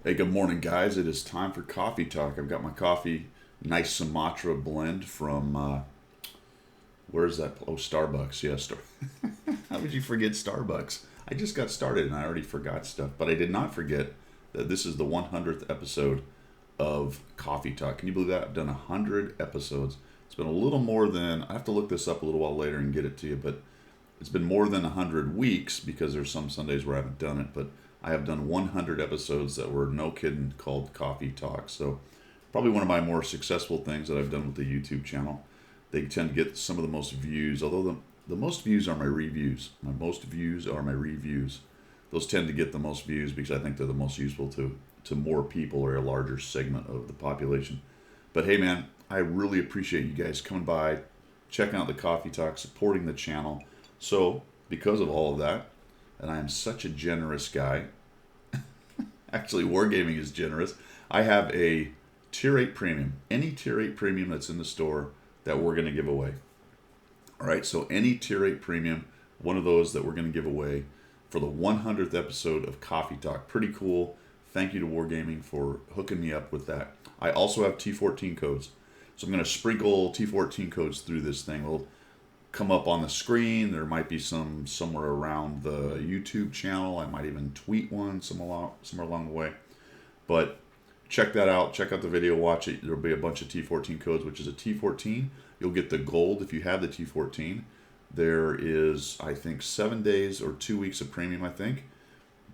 Hey, good morning, guys. It is time for coffee talk. I've got my coffee, nice Sumatra blend from, where is that? Oh, Starbucks. Yeah, How would you forget Starbucks? I just got started and I already forgot stuff. But I did not forget that this is the 100th episode of Coffee Talk. Can you believe that? I've done 100 episodes. It's been a little more than, I have to look this up a little while later and get it to you, but it's been more than 100 weeks because there's some Sundays where I haven't done it, but I have done 100 episodes that were, no kidding, called Coffee Talk. So probably one of my more successful things that I've done with the YouTube channel. They tend to get some of the most views, although the most views are my reviews. My most views are my reviews. Those tend to get the most views because I think they're the most useful to more people or a larger segment of the population. But hey, man, I really appreciate you guys coming by, checking out the Coffee Talk, supporting the channel. So because of all of that, and I am such a generous guy, actually Wargaming is generous, I have a Tier 8 Premium. Any Tier 8 Premium that's in the store that we're going to give away. All right, so any Tier 8 Premium, one of those that we're going to give away for the 100th episode of Coffee Talk. Pretty cool. Thank you to Wargaming for hooking me up with that. I also have T14 codes. So I'm going to sprinkle T14 codes through this thing. We'll come up on the screen. There might be some somewhere around the YouTube channel. I might even tweet one somewhere along the way. But check that out. Check out the video. Watch it. There'll be a bunch of T14 codes, which is a T14. You'll get the gold if you have the T14. There is, I think, 7 days or 2 weeks of premium, I think.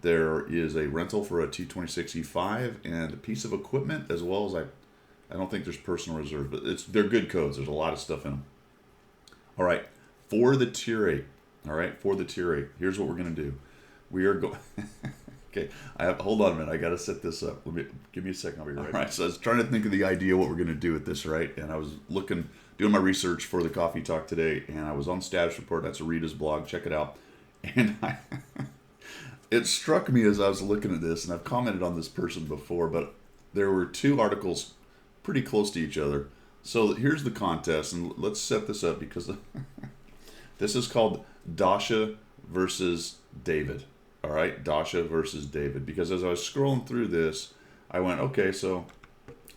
There is a rental for a T26E5 and a piece of equipment, as well as I don't think there's personal reserve, but they're good codes. There's a lot of stuff in them. All right, for the Tier 8. All right, for the Tier 8. Here's what we're going to do. We are going... Okay, hold on a minute. I got to set this up. Give me a second. I'll be right back. All right, so I was trying to think of the idea what we're going to do with this, right? And I was doing my research for the Coffee Talk today, and I was on Status Report. That's Rita's blog. Check it out. And it struck me as I was looking at this, and I've commented on this person before, but there were two articles pretty close to each other. So here's the contest, and let's set this up because this is called Dasha versus David. All right, Dasha versus David. Because as I was scrolling through this, I went, okay, so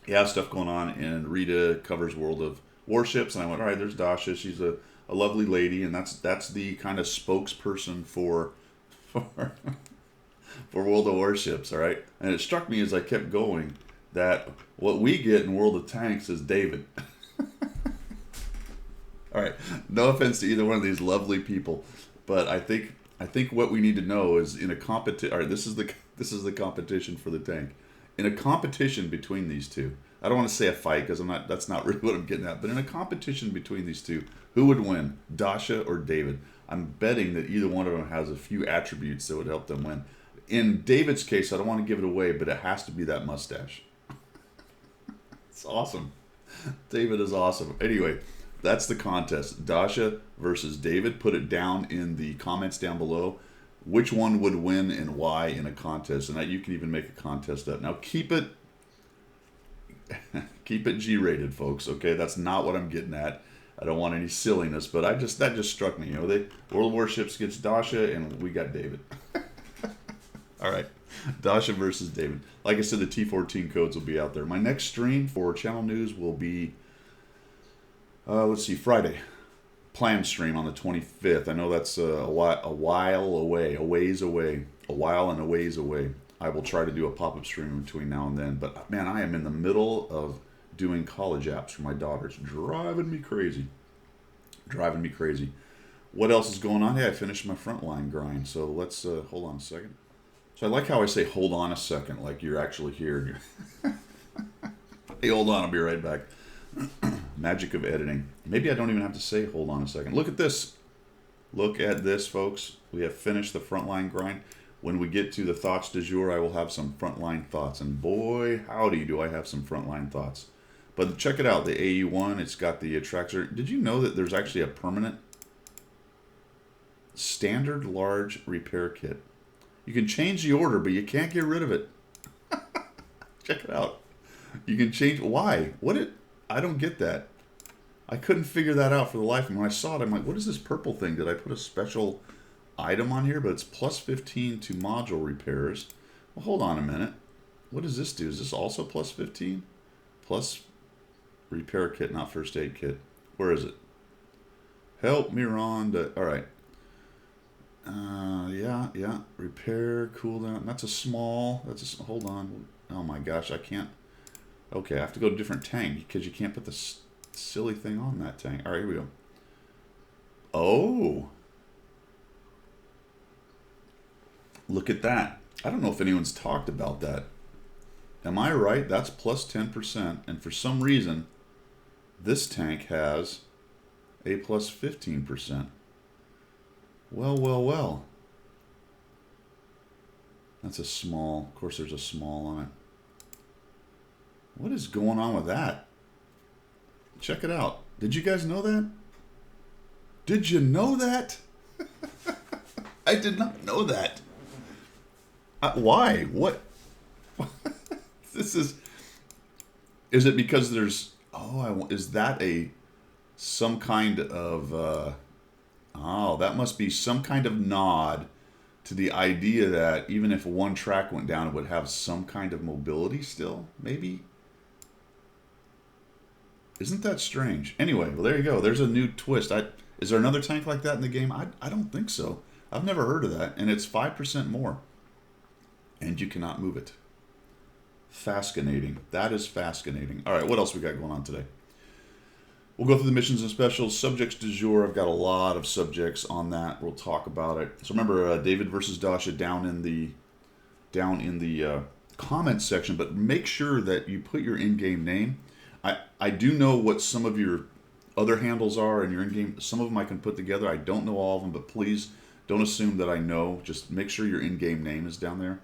you have stuff going on, and Rita covers World of Warships, and I went, all right, there's Dasha. She's a lovely lady, and that's the kind of spokesperson for World of Warships, all right? And it struck me as I kept going that what we get in World of Tanks is David. All right, no offense to either one of these lovely people, but I think what we need to know is in a competition. All right, this is the competition for the tank. In a competition between these two, I don't want to say a fight because that's not really what I'm getting at. But in a competition between these two, who would win, Dasha or David? I'm betting that either one of them has a few attributes that would help them win. In David's case, I don't want to give it away, but it has to be that mustache. It's awesome. David is awesome. Anyway, that's the contest. Dasha versus David. Put it down in the comments down below. Which one would win and why in a contest? And you can even make a contest up. Now keep it G-rated, folks. Okay, that's not what I'm getting at. I don't want any silliness, but that just struck me. World Warships gets Dasha, and we got David. All right, Dasha versus David. Like I said, the T14 codes will be out there. My next stream for channel news will be, let's see, Friday. Planned stream on the 25th. I know that's a ways away. I will try to do a pop-up stream between now and then. But man, I am in the middle of doing college apps for my daughter. It's driving me crazy. What else is going on? Hey, I finished my frontline grind. So let's hold on a second. So I like how I say hold on a second, like you're actually here. Hey, hold on, I'll be right back. Magic of editing. Maybe I don't even have to say hold on a second. Look at this. Look at this, folks. We have finished the frontline grind. When we get to the thoughts du jour, I will have some frontline thoughts. And boy, howdy, do I have some frontline thoughts. But check it out, the AE1, it's got the attractor. Did you know that there's actually a permanent standard large repair kit? You can change the order, but you can't get rid of it. Check it out. You can change. Why? I don't get that. I couldn't figure that out for the life of me. When I saw it, I'm like, what is this purple thing? Did I put a special item on here? But it's plus 15 to module repairs. Well, hold on a minute. What does this do? Is this also plus 15? Plus repair kit, not first aid kit. Where is it? Help me, Rhonda. All right. Yeah. Repair, cooldown. That's a small. Hold on. Oh my gosh, I can't. Okay, I have to go to a different tank because you can't put the silly thing on that tank. All right, here we go. Oh. Look at that. I don't know if anyone's talked about that. Am I right? That's plus 10%. And for some reason, this tank has a plus 15%. Well. That's a small. Of course, there's a small on it. What is going on with that? Check it out. Did you guys know that? Did you know that? I did not know that. Why? What? This is it because there's... Oh, is that some kind of... that must be some kind of nod to the idea that even if one track went down, it would have some kind of mobility still, maybe? Isn't that strange? Anyway, well, there you go. There's a new twist. Is there another tank like that in the game? I don't think so. I've never heard of that. And it's 5% more. And you cannot move it. Fascinating. That is fascinating. All right, what else we got going on today? We'll go through the missions and specials. Subjects du jour. I've got a lot of subjects on that. We'll talk about it. So remember, David versus Dasha down in the comments section. But make sure that you put your in-game name. I do know what some of your other handles are in your in-game. Some of them I can put together. I don't know all of them, but please don't assume that I know. Just make sure your in-game name is down there.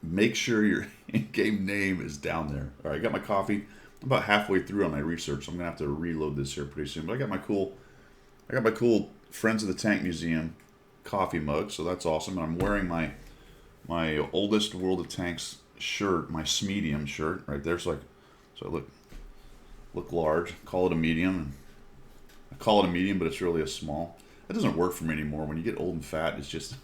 Make sure your in-game name is down there. All right, I got my coffee. I'm about halfway through on my research, so I'm gonna have to reload this here pretty soon. But I got my cool Friends of the Tank Museum coffee mug, so that's awesome. And I'm wearing my oldest World of Tanks shirt, my Smedium shirt, right there. So I look large. Call it a medium. I call it a medium, but it's really a small. That doesn't work for me anymore. When you get old and fat, it's just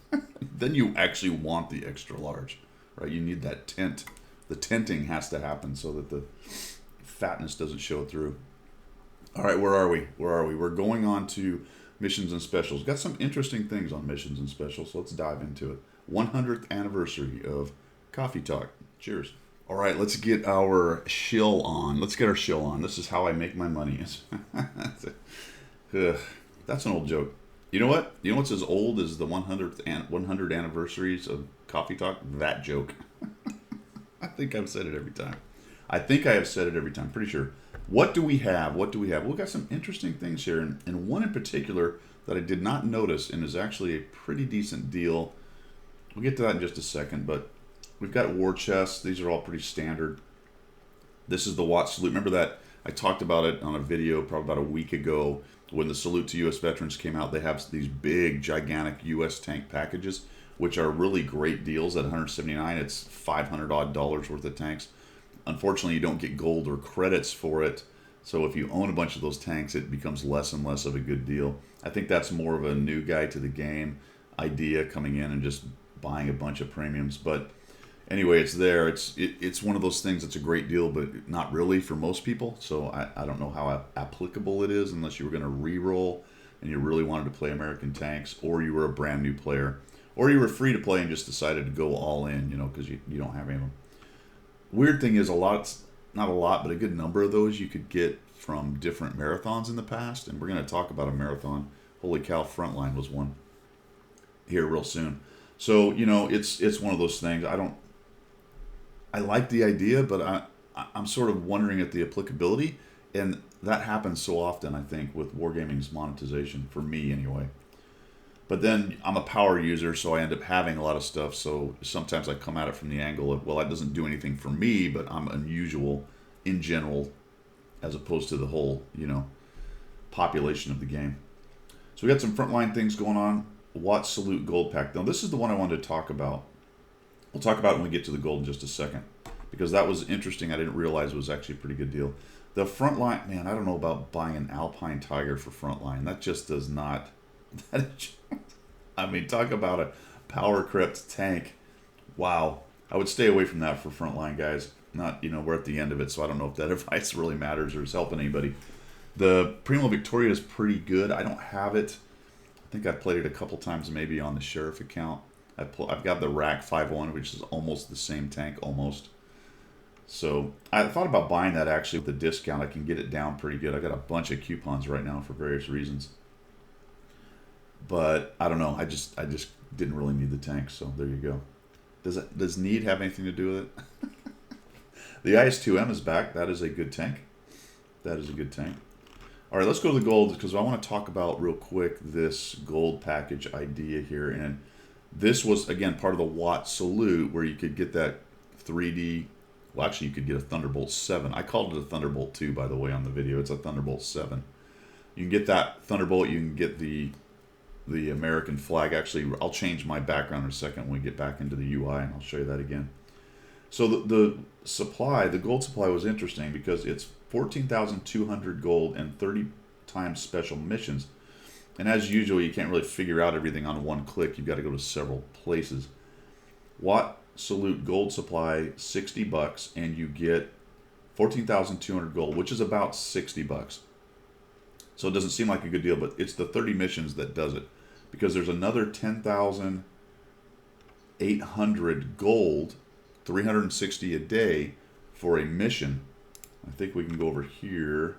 then you actually want the extra large, right? You need that tint. The tinting has to happen so that the fatness doesn't show through. All right, where are we? We're going on to missions and specials. Got some interesting things on missions and specials, so let's dive into it. 100th anniversary of Coffee Talk. Cheers. All right, let's get our shill on. This is how I make my money. That's an old joke. You know what? You know what's as old as the 100 anniversaries of Coffee Talk? That joke. I think I've said it every time. Pretty sure. What do we have? We've got some interesting things here, and one in particular that I did not notice and is actually a pretty decent deal. We'll get to that in just a second, but we've got war chests. These are all pretty standard. This is the Watt Salute. Remember that I talked about it on a video probably about a week ago when the Salute to U.S. Veterans came out. They have these big, gigantic U.S. tank packages, which are really great deals at $179. It's $500 odd worth of tanks. Unfortunately, you don't get gold or credits for it. So if you own a bunch of those tanks, it becomes less and less of a good deal. I think that's more of a new guy to the game idea, coming in and just buying a bunch of premiums. But anyway, it's there. It's one of those things that's a great deal, but not really for most people. So I don't know how applicable it is unless you were going to re-roll and you really wanted to play American tanks, or you were a brand new player, or you were free to play and just decided to go all in, because you don't have any of them. Weird thing is, not a lot, but a good number of those you could get from different marathons in the past, and we're going to talk about a marathon. Holy cow, Frontline was one here real soon. So, it's one of those things. I like the idea, but I'm sort of wondering at the applicability, and that happens so often, I think, with Wargaming's monetization, for me anyway. But then I'm a power user, so I end up having a lot of stuff. So sometimes I come at it from the angle of, well, that doesn't do anything for me, but I'm unusual in general, as opposed to the whole, population of the game. So we got some Frontline things going on. Watt Salute Gold Pack. Now, this is the one I wanted to talk about. We'll talk about it when we get to the gold in just a second, because that was interesting. I didn't realize it was actually a pretty good deal. The Frontline, man, I don't know about buying an Alpine Tiger for Frontline. That just does not... I mean, talk about a power crept tank. Wow. I would stay away from that for frontline guys. Not, we're at the end of it, so I don't know if that advice really matters or is helping anybody. The Primo Victoria is pretty good. I don't have it. I think I've played it a couple times maybe on the Sheriff account. I've got the Rack 5.1, which is almost the same tank, almost. So I thought about buying that actually with a discount. I can get it down pretty good. I got a bunch of coupons right now for various reasons. But I don't know. I just didn't really need the tank, so there you go. Does need have anything to do with it? The IS-2M is back. That is a good tank. That is a good tank. All right, let's go to the gold because I want to talk about real quick this gold package idea here. And this was, again, part of the Watt Salute where you could get that 3D. Well, actually, you could get a Thunderbolt 7. I called it a Thunderbolt 2, by the way, on the video. It's a Thunderbolt 7. You can get that Thunderbolt. You can get the American flag. Actually, I'll change my background in a second when we get back into the UI, and I'll show you that again. So the supply, the gold supply was interesting because it's 14,200 gold and 30 times special missions. And as usual, you can't really figure out everything on one click. You've got to go to several places. Watt Salute gold supply, $60, and you get 14,200 gold, which is about $60. So it doesn't seem like a good deal, but it's the 30 missions that does it. Because there's another 10,800 gold, 360 a day for a mission. I think we can go over here.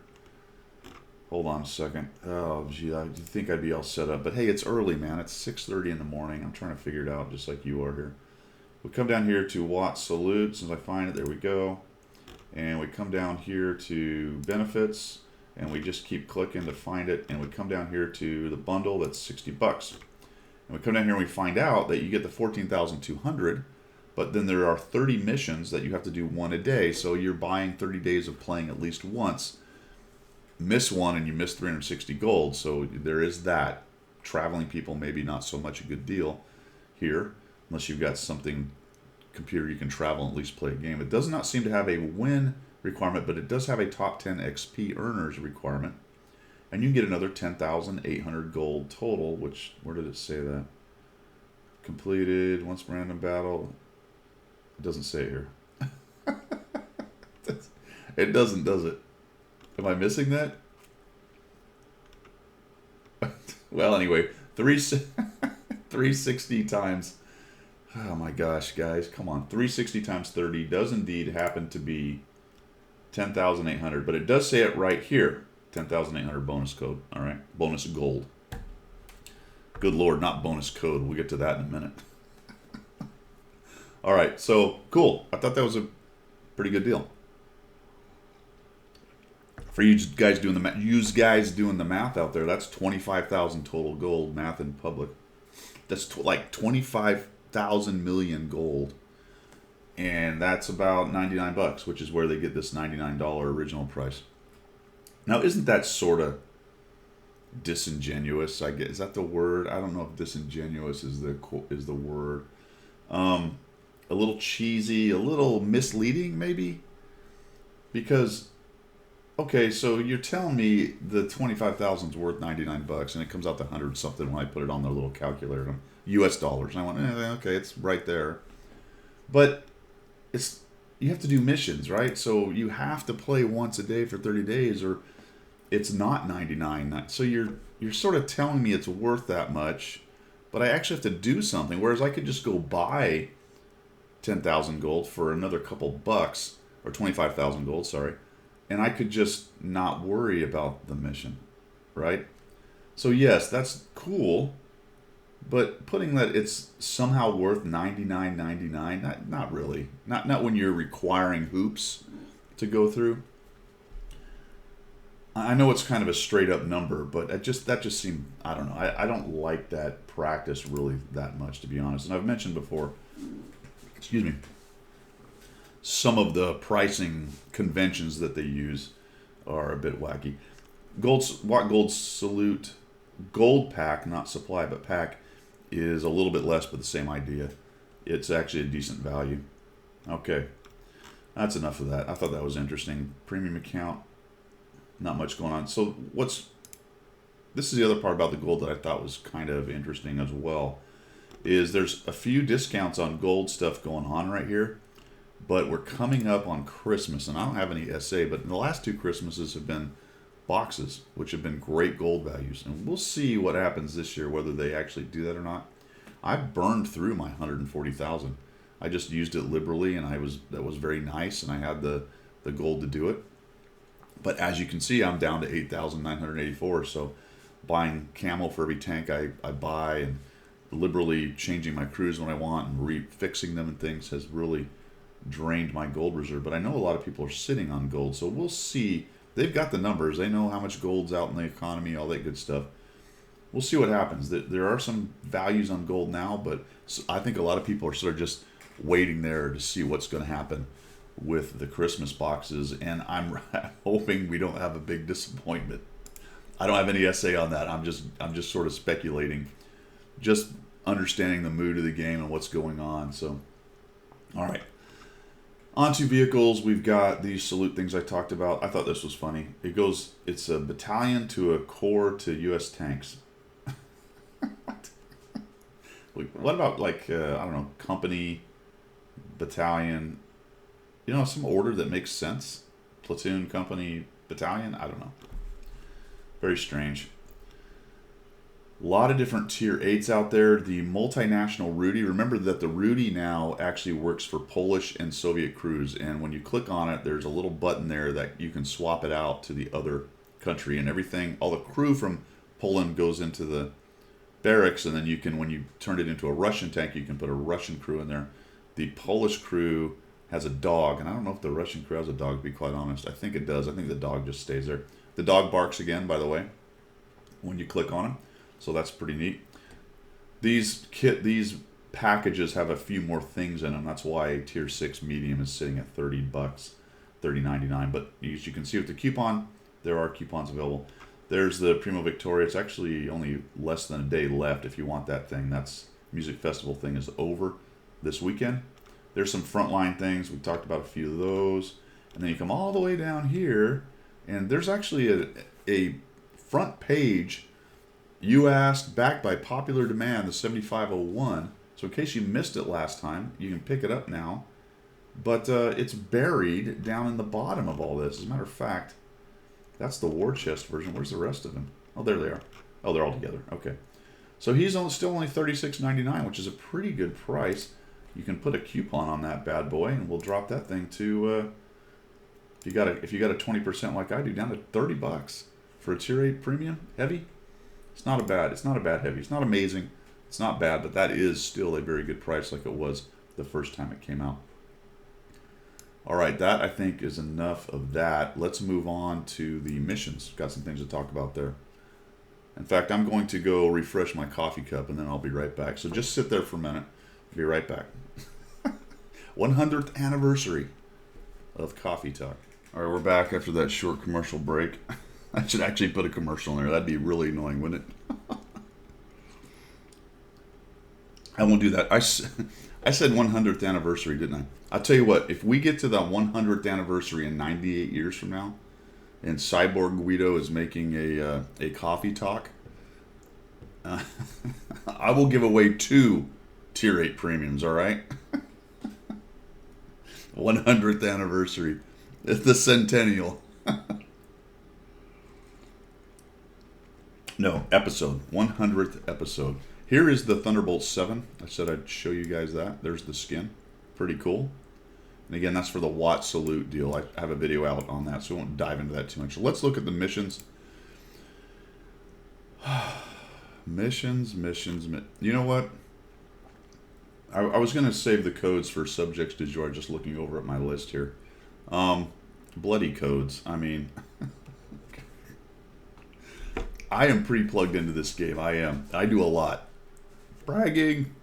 Hold on a second. Oh, gee, I think I'd be all set up. But hey, it's early, man. It's 6:30 in the morning. I'm trying to figure it out just like you are here. We come down here to Watt Salute. Since I find it, there we go. And we come down here to benefits. And we just keep clicking to find it. And we come down here to the bundle. That's $60. And we come down here and we find out that you get the 14,200. But then there are 30 missions that you have to do one a day. So you're buying 30 days of playing at least once. Miss one and you miss 360 gold. So there is that. Traveling people, maybe not so much a good deal here. Unless you've got something, computer you can travel and at least play a game. It does not seem to have a win requirement, but it does have a top 10 XP earners requirement. And you can get another 10,800 gold total, which, where did it say that? Completed, once random battle. It doesn't say it here. It doesn't, does it? Am I missing that? Well, anyway, 360 times. Oh my gosh, guys, come on. 360 times 30 does indeed happen to be 10,800, but it does say it right here. 10,800 bonus code, all right? Bonus gold. Good Lord, not bonus code. We'll get to that in a minute. All right, so cool. I thought that was a pretty good deal. For you guys doing the math out there, that's 25,000 total gold. Math in public. That's like 25,000 million gold, and that's about $99, which is where they get this $99 original price. Now, isn't that sort of disingenuous? I guess, is that the word? I don't know if disingenuous is the word. A little cheesy, a little misleading, maybe, because. Okay, so you're telling me the 25,000 is worth $99, and it comes out to 100 something when I put it on the little calculator, U.S. dollars. And I went, okay, it's right there. But you have to do missions, right? So you have to play once a day for 30 days, or it's not 99. So you're sort of telling me it's worth that much, but I actually have to do something. Whereas I could just go buy 10,000 gold for another couple bucks, or 25,000 gold, sorry. And I could just not worry about the mission, right? So yes, that's cool, but putting that it's somehow worth $99.99, not really. Not when you're requiring hoops to go through. I know it's kind of a straight up number, but that just seemed, I don't know. I don't like that practice really that much, to be honest. And I've mentioned before, excuse me, some of the pricing conventions that they use are a bit wacky. Watt Gold Salute Gold Pack, not supply, but pack, is a little bit less, but the same idea. It's actually a decent value. Okay, that's enough of that. I thought that was interesting. Premium account, not much going on. So this is the other part about the gold that I thought was kind of interesting as well. is there's a few discounts on gold stuff going on right here, but we're coming up on Christmas, and I don't have any SA, but the last two Christmases have been boxes, which have been great gold values, and we'll see what happens this year, whether they actually do that or not. I burned through my 140,000. I just used it liberally, and that was very nice, and I had the gold to do it. But as you can see, I'm down to 8,984. So buying camo for every tank I buy, and liberally changing my crews when I want and refixing them and things has really drained my gold reserve. But I know a lot of people are sitting on gold, so we'll see. They've got the numbers. They know how much gold's out in the economy, all that good stuff. We'll see what happens. There are some values on gold now, but I think a lot of people are sort of just waiting there to see what's going to happen with the Christmas boxes, and I'm hoping we don't have a big disappointment. I don't have any SA on that. I'm just sort of speculating, just understanding the mood of the game and what's going on. So, all right. On to vehicles, we've got these salute things I talked about. I thought this was funny. It's a battalion to a corps to U.S. tanks. What about, like, I don't know, company, battalion, some order that makes sense? Platoon, company, battalion? I don't know. Very strange. A lot of different tier 8s out there. The multinational Rudy. Remember that the Rudy now actually works for Polish and Soviet crews. And when you click on it, there's a little button there that you can swap it out to the other country. And everything, all the crew from Poland goes into the barracks. And then you can, when you turn it into a Russian tank, you can put a Russian crew in there. The Polish crew has a dog. And I don't know if the Russian crew has a dog, to be quite honest. I think it does. I think the dog just stays there. The dog barks again, by the way, when you click on him. So that's pretty neat. These packages have a few more things in them. That's why tier 6 medium is sitting at $30, $30.99. But as you can see with the coupon, there are coupons available. There's the Primo Victoria. It's actually only less than a day left if you want that thing. That's music festival thing is over this weekend. There's some frontline things. We talked about a few of those. And then you come all the way down here, and there's actually a front page. You asked, backed by popular demand, the 7501. So in case you missed it last time, you can pick it up now. But it's buried down in the bottom of all this. As a matter of fact, that's the war chest version. Where's the rest of them? Oh, there they are. Oh, they're all together. Okay. So he's still only $36.99, which is a pretty good price. You can put a coupon on that bad boy, and we'll drop that thing to, if you got a 20% like I do, down to $30 for a tier 8 premium heavy. It's not a bad heavy. It's not amazing. It's not bad, but that is still a very good price like it was the first time it came out. All right, that I think is enough of that. Let's move on to the missions. Got some things to talk about there. In fact, I'm going to go refresh my coffee cup, and then I'll be right back. So just sit there for a minute. Be right back. 100th anniversary of Coffee Talk. All right, we're back after that short commercial break. I should actually put a commercial in there. That'd be really annoying, wouldn't it? I won't do that. I said 100th anniversary, didn't I? I'll tell you what, if we get to the 100th anniversary in 98 years from now, and Cyborg Guido is making a Coffee Talk, I will give away 2 tier 8 premiums, all right? 100th anniversary. It's the centennial. No, episode. 100th episode. Here is the Thunderbolt 7. I said I'd show you guys that. There's the skin. Pretty cool. And again, that's for the Watt Salute deal. I have a video out on that, so we won't dive into that too much. Let's look at the missions. missions. You know what? I was going to save the codes for subjects du jour, just looking over at my list here. Bloody codes. I mean... I am pretty plugged into this game. I am. I do a lot. Bragging,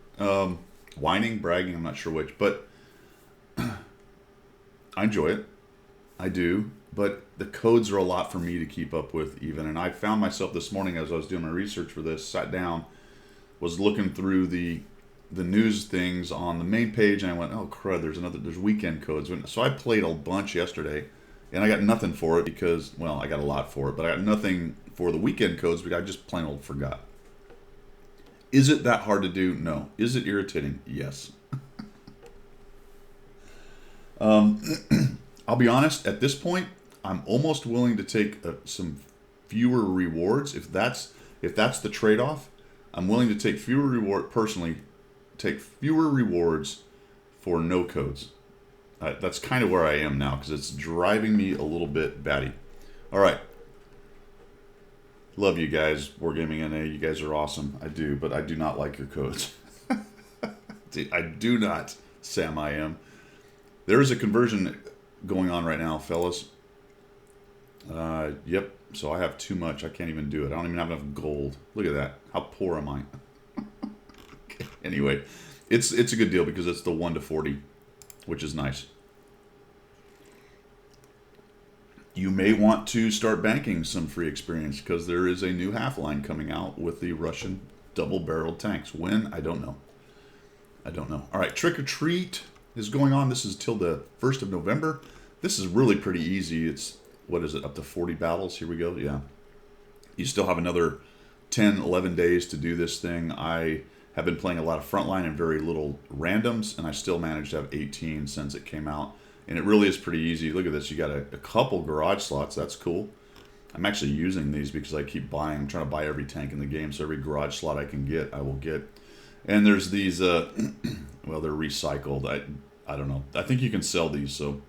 whining, bragging, I'm not sure which. But I enjoy it. I do. But the codes are a lot for me to keep up with even. And I found myself this morning as I was doing my research for this, sat down, was looking through the news things on the main page, and I went, oh crud, there's weekend codes. So I played a bunch yesterday, and I got nothing for it because, well, I got a lot for it, but I got nothing for the weekend codes because I just plain old forgot. Is it that hard to do? No. Is it irritating? Yes. I'll be honest, at this point, I'm almost willing to take some fewer rewards. If that's the trade-off, I'm willing to take take fewer rewards for no codes. That's kind of where I am now because it's driving me a little bit batty. All right. Love you guys, Wargaming NA. You guys are awesome. I do, but I do not like your codes. I do not, Sam I am. There is a conversion going on right now, fellas. Yep. So I have too much. I can't even do it. I don't even have enough gold. Look at that. How poor am I? Okay. Anyway, it's a good deal because it's the 1 to 40, which is nice. You may want to start banking some free experience because there is a new half-line coming out with the Russian double-barreled tanks. When? I don't know. I don't know. All right, Trick or Treat is going on. This is till the 1st of November. This is really pretty easy. It's, what is it, up to 40 battles? Here we go. Yeah. You still have another 10, 11 days to do this thing. I have been playing a lot of Frontline and very little randoms, and I still managed to have 18 since it came out. And it really is pretty easy. Look at this. You got a couple garage slots. That's cool. I'm actually using these because I keep buying. I'm trying to buy every tank in the game. So every garage slot I can get, I will get. And there's these, well, they're recycled. I don't know. I think you can sell these. So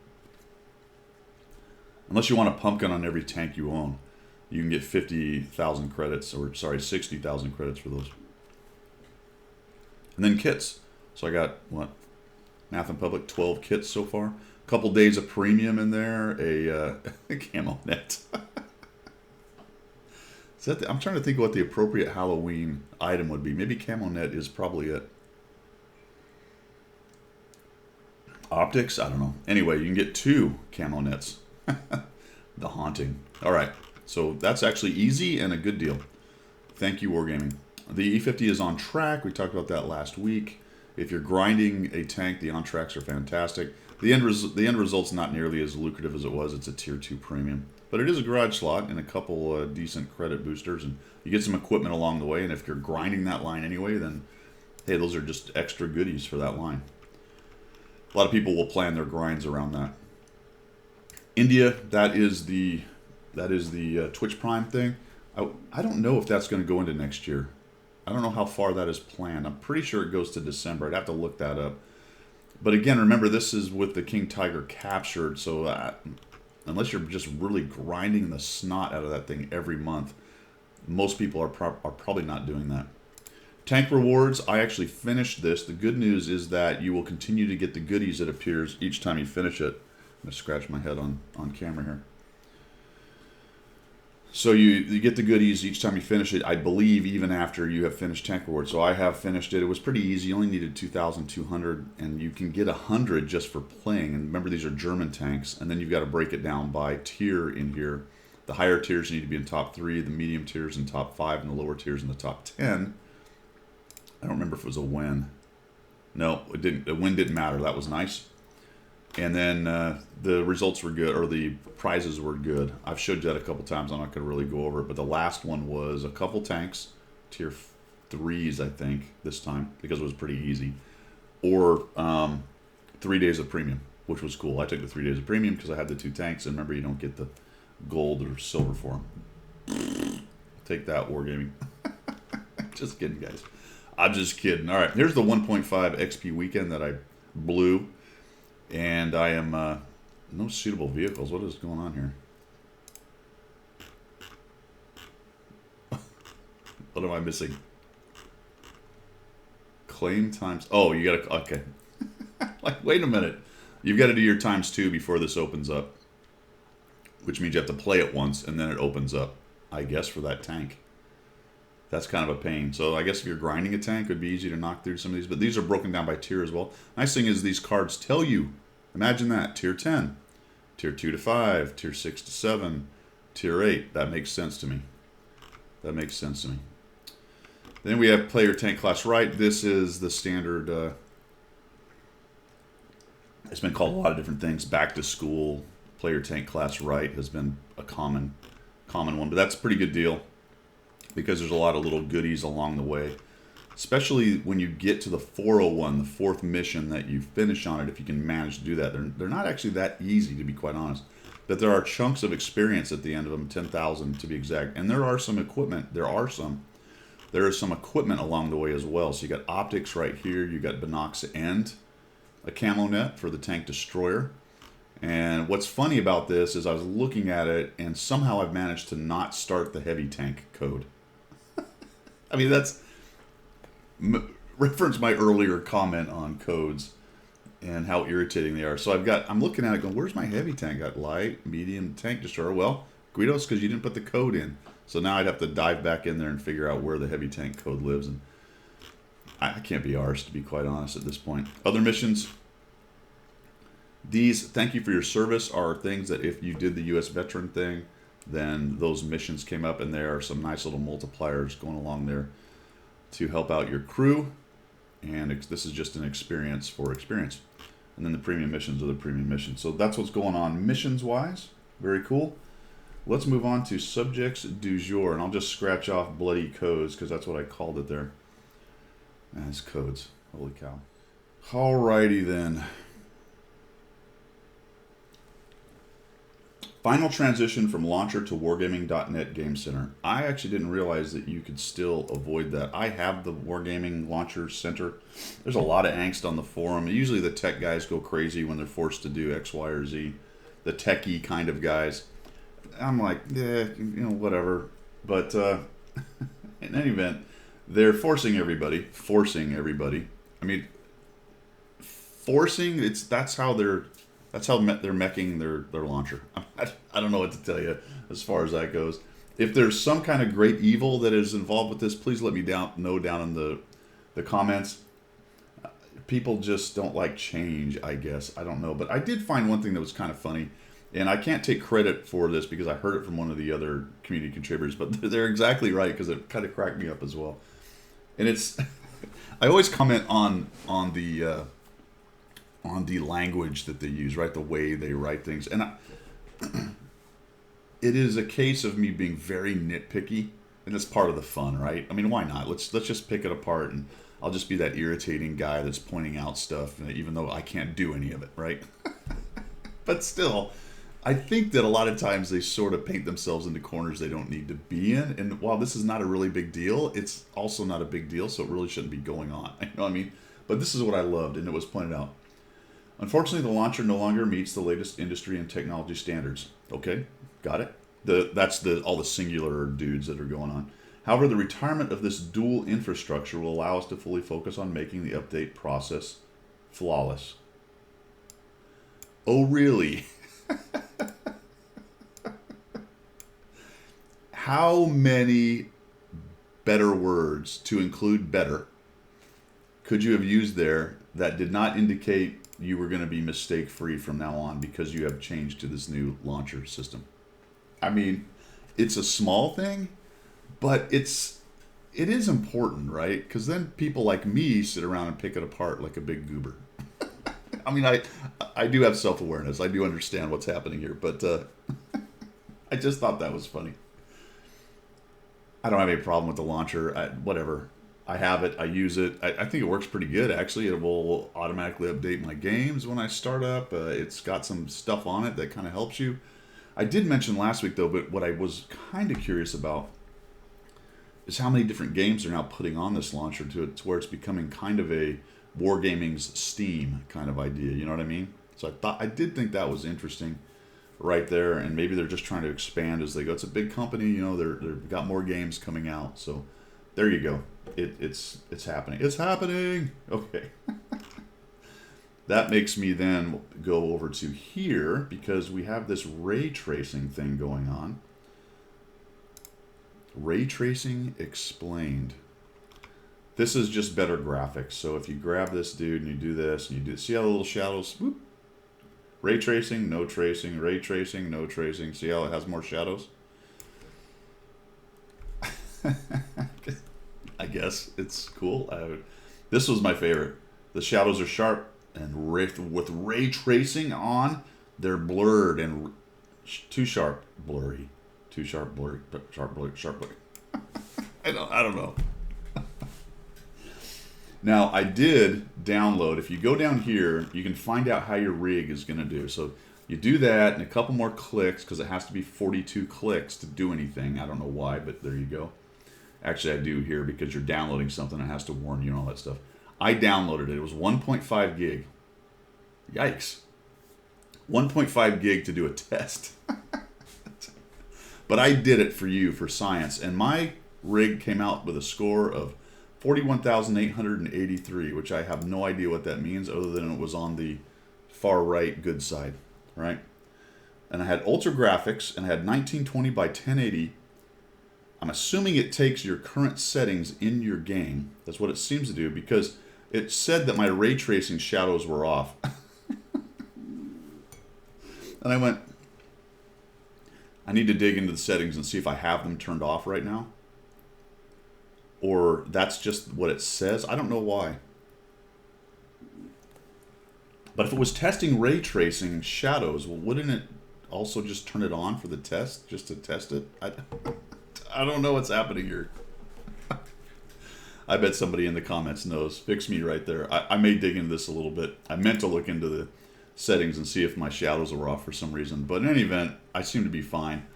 unless you want a pumpkin on every tank you own, you can get 50,000 credits. Or, sorry, 60,000 credits for those. And then kits. So I got, what, Math and Public, 12 kits so far. Couple days of premium in there, a camo net. Is that I'm trying to think of what the appropriate Halloween item would be. Maybe camo net is probably it. Optics? I don't know. Anyway, you can get 2 camo nets. The Haunting. All right, so that's actually easy and a good deal. Thank you, Wargaming. The E50 is on track. We talked about that last week. If you're grinding a tank, the on-tracks are fantastic. The end result's not nearly as lucrative as it was. It's a Tier 2 premium. But it is a garage slot and a couple decent credit boosters. And you get some equipment along the way. And if you're grinding that line anyway, then, hey, those are just extra goodies for that line. A lot of people will plan their grinds around that. India, that is the Twitch Prime thing. I don't know if that's going to go into next year. I don't know how far that is planned. I'm pretty sure it goes to December. I'd have to look that up. But again, remember, this is with the King Tiger captured, so unless you're just really grinding the snot out of that thing every month, most people are probably not doing that. Tank rewards, I actually finished this. The good news is that you will continue to get the goodies that appears each time you finish it. I'm going to scratch my head on camera here. So you get the goodies each time you finish it, I believe, even after you have finished Tank Rewards. So I have finished it. It was pretty easy. You only needed 2,200, and you can get 100 just for playing. And remember, these are German tanks, and then you've got to break it down by tier in here. The higher tiers need to be in top 3, the medium tiers in top 5, and the lower tiers in the top 10. I don't remember if it was a win. No, it didn't. The win didn't matter. That was nice. And then the results were good, or the prizes were good. I've showed you that a couple times. I'm not going to really go over it. But the last one was a couple tanks, tier 3s, I think, this time, because it was pretty easy. Or 3 days of premium, which was cool. I took the 3 days of premium because I had the 2 tanks. And remember, you don't get the gold or silver for them. Take that, Wargaming. Just kidding, guys. I'm just kidding. All right, here's the 1.5 XP weekend that I blew. And I am, no suitable vehicles. What is going on here? What am I missing? Claim times, oh, you gotta, okay. Like, wait a minute. You've got to do your times 2 before this opens up. Which means you have to play it once, and then it opens up, I guess, for that tank. That's kind of a pain. So I guess if you're grinding a tank, it would be easy to knock through some of these. But these are broken down by tier as well. Nice thing is these cards tell you. Imagine that. Tier 10. Tier 2 to 5. Tier 6 to 7. Tier 8. That makes sense to me. That makes sense to me. Then we have player tank class right. This is the standard. It's been called a lot of different things. Back to school. Player tank class right has been a common one. But that's a pretty good deal, because there's a lot of little goodies along the way. especially when you get to the 401, the fourth mission that you finish on it. If you can manage to do that, they're not actually that easy, to be quite honest. But there are chunks of experience at the end of them, 10,000 to be exact. And there are some equipment. There is some equipment along the way as well. So you got optics right here. You got Binox and a camo net for the tank destroyer. And what's funny about this is I was looking at it, and somehow I've managed to not start the heavy tank code. I mean, that's reference my earlier comment on codes and how irritating they are. So I'm looking at it going, where's my heavy tank? Got light, medium, tank destroyer. Well, Guido, it's because you didn't put the code in. So now I'd have to dive back in there and figure out where the heavy tank code lives. And I can't be arsed, to be quite honest, at this point. Other missions. These, thank you for your service, are things that if you did the U.S. veteran thing, then those missions came up, and there are some nice little multipliers going along there to help out your crew. And this is just an experience for experience. And then the premium missions are the premium missions. So that's what's going on missions-wise. Very cool. Let's move on to subjects du jour. And I'll just scratch off bloody codes because that's what I called it there. That's codes. Holy cow. Alrighty then. Final transition from launcher to wargaming.net Game Center. I actually didn't realize that you could still avoid that. I have the Wargaming Launcher Center. There's a lot of angst on the forum. Usually the tech guys go crazy when they're forced to do X, Y, or Z. The techie kind of guys. I'm like, yeah, whatever. But in any event, they're forcing everybody. I mean, forcing, that's how they're meching their launcher. I don't know what to tell you as far as that goes. If there's some kind of great evil that is involved with this, please let me know down in the comments. People just don't like change, I guess. I don't know. But I did find one thing that was kind of funny. And I can't take credit for this because I heard it from one of the other community contributors. But they're exactly right because it kind of cracked me up as well. And it's... I always comment on the language that they use, right? The way they write things. And it is a case of me being very nitpicky, and it's part of the fun, right? I mean, why not? Let's just pick it apart, and I'll just be that irritating guy that's pointing out stuff, even though I can't do any of it, right? But still, I think that a lot of times they sort of paint themselves into corners they don't need to be in. And while this is not a really big deal, it's also not a big deal, so it really shouldn't be going on. You know what I mean? But this is what I loved, and it was pointed out. Unfortunately, the launcher no longer meets the latest industry and technology standards. Okay, got it. That's all the singular dudes that are going on. However, the retirement of this dual infrastructure will allow us to fully focus on making the update process flawless. Oh, really? How many better words to include better could you have used there that did not indicate you were going to be mistake-free from now on because you have changed to this new launcher system? I mean, it's a small thing, but it is important, right? Because then people like me sit around and pick it apart like a big goober. I mean, I do have self-awareness. I do understand what's happening here, but I just thought that was funny. I don't have any problem with the launcher. Whatever. I have it. I use it. I think it works pretty good, actually. It will automatically update my games when I start up. It's got some stuff on it that kind of helps you. I did mention last week, though, but what I was kind of curious about is how many different games they're now putting on this launcher to where it's becoming kind of a Wargaming's Steam kind of idea. You know what I mean? So I did think that was interesting right there, and maybe they're just trying to expand as they go. It's a big company, they've got more games coming out, so there you go. It's happening. It's happening. Okay. That makes me then go over to here because we have this ray tracing thing going on. Ray tracing explained. This is just better graphics. So if you grab this dude and you do this and you see how the little shadows, whoop, ray tracing, no tracing, ray tracing, no tracing. See how it has more shadows? I guess it's cool. This was my favorite. The shadows are sharp, and with ray tracing on, they're blurred and too sharp, blurry. Too sharp, blurry, sharp, blurry, sharp, blurry. I don't know. Now, I did download. If you go down here, you can find out how your rig is going to do. So you do that and a couple more clicks because it has to be 42 clicks to do anything. I don't know why, but there you go. Actually, I do here because you're downloading something. It has to warn you and all that stuff. I downloaded it. It was 1.5 gig. Yikes. 1.5 gig to do a test. But I did it for you, for science. And my rig came out with a score of 41,883, which I have no idea what that means other than it was on the far right good side, right? And I had ultra graphics and I had 1920 by 1080. I'm assuming it takes your current settings in your game. That's what it seems to do because it said that my ray tracing shadows were off. And I went, I need to dig into the settings and see if I have them turned off right now. Or that's just what it says. I don't know why. But if it was testing ray tracing shadows, well, wouldn't it also just turn it on for the test, just to test it? I don't know what's happening here. I bet somebody in the comments knows. Fix me right there. I may dig into this a little bit. I meant to look into the settings and see if my shadows were off for some reason. But in any event, I seem to be fine.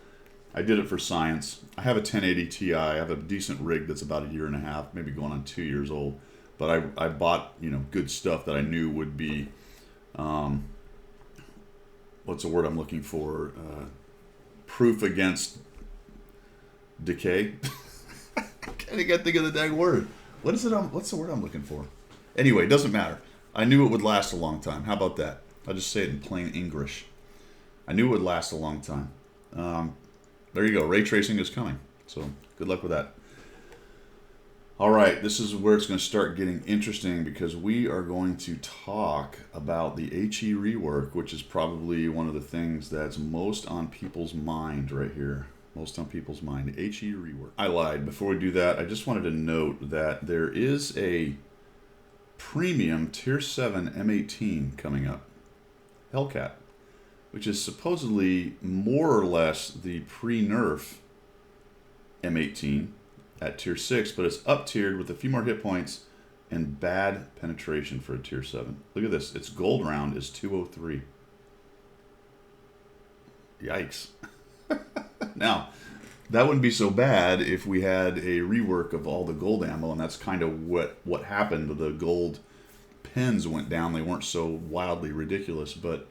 I did it for science. I have a 1080 Ti. I have a decent rig that's about 1.5 years, maybe going on 2 years old. But I bought, good stuff that I knew would be, what's the word I'm looking for? Proof against decay. I can't think of the dang word. What's the word I'm looking for? Anyway, it doesn't matter. I knew it would last a long time. How about that? I'll just say it in plain English. I knew it would last a long time. There you go. Ray tracing is coming. So good luck with that. All right. This is where it's going to start getting interesting because we are going to talk about the HE rework, which is probably one of the things that's most on people's mind right here. Most on people's mind. HE rework. I lied. Before we do that, I just wanted to note that there is a premium Tier 7 M18 coming up. Hellcat. Which is supposedly more or less the pre-nerf M18 at Tier 6, but it's up-tiered with a few more hit points and bad penetration for a Tier 7. Look at this. Its gold round is 203. Yikes. Now, that wouldn't be so bad if we had a rework of all the gold ammo, and that's kind of what happened. The gold pens went down. They weren't so wildly ridiculous, but...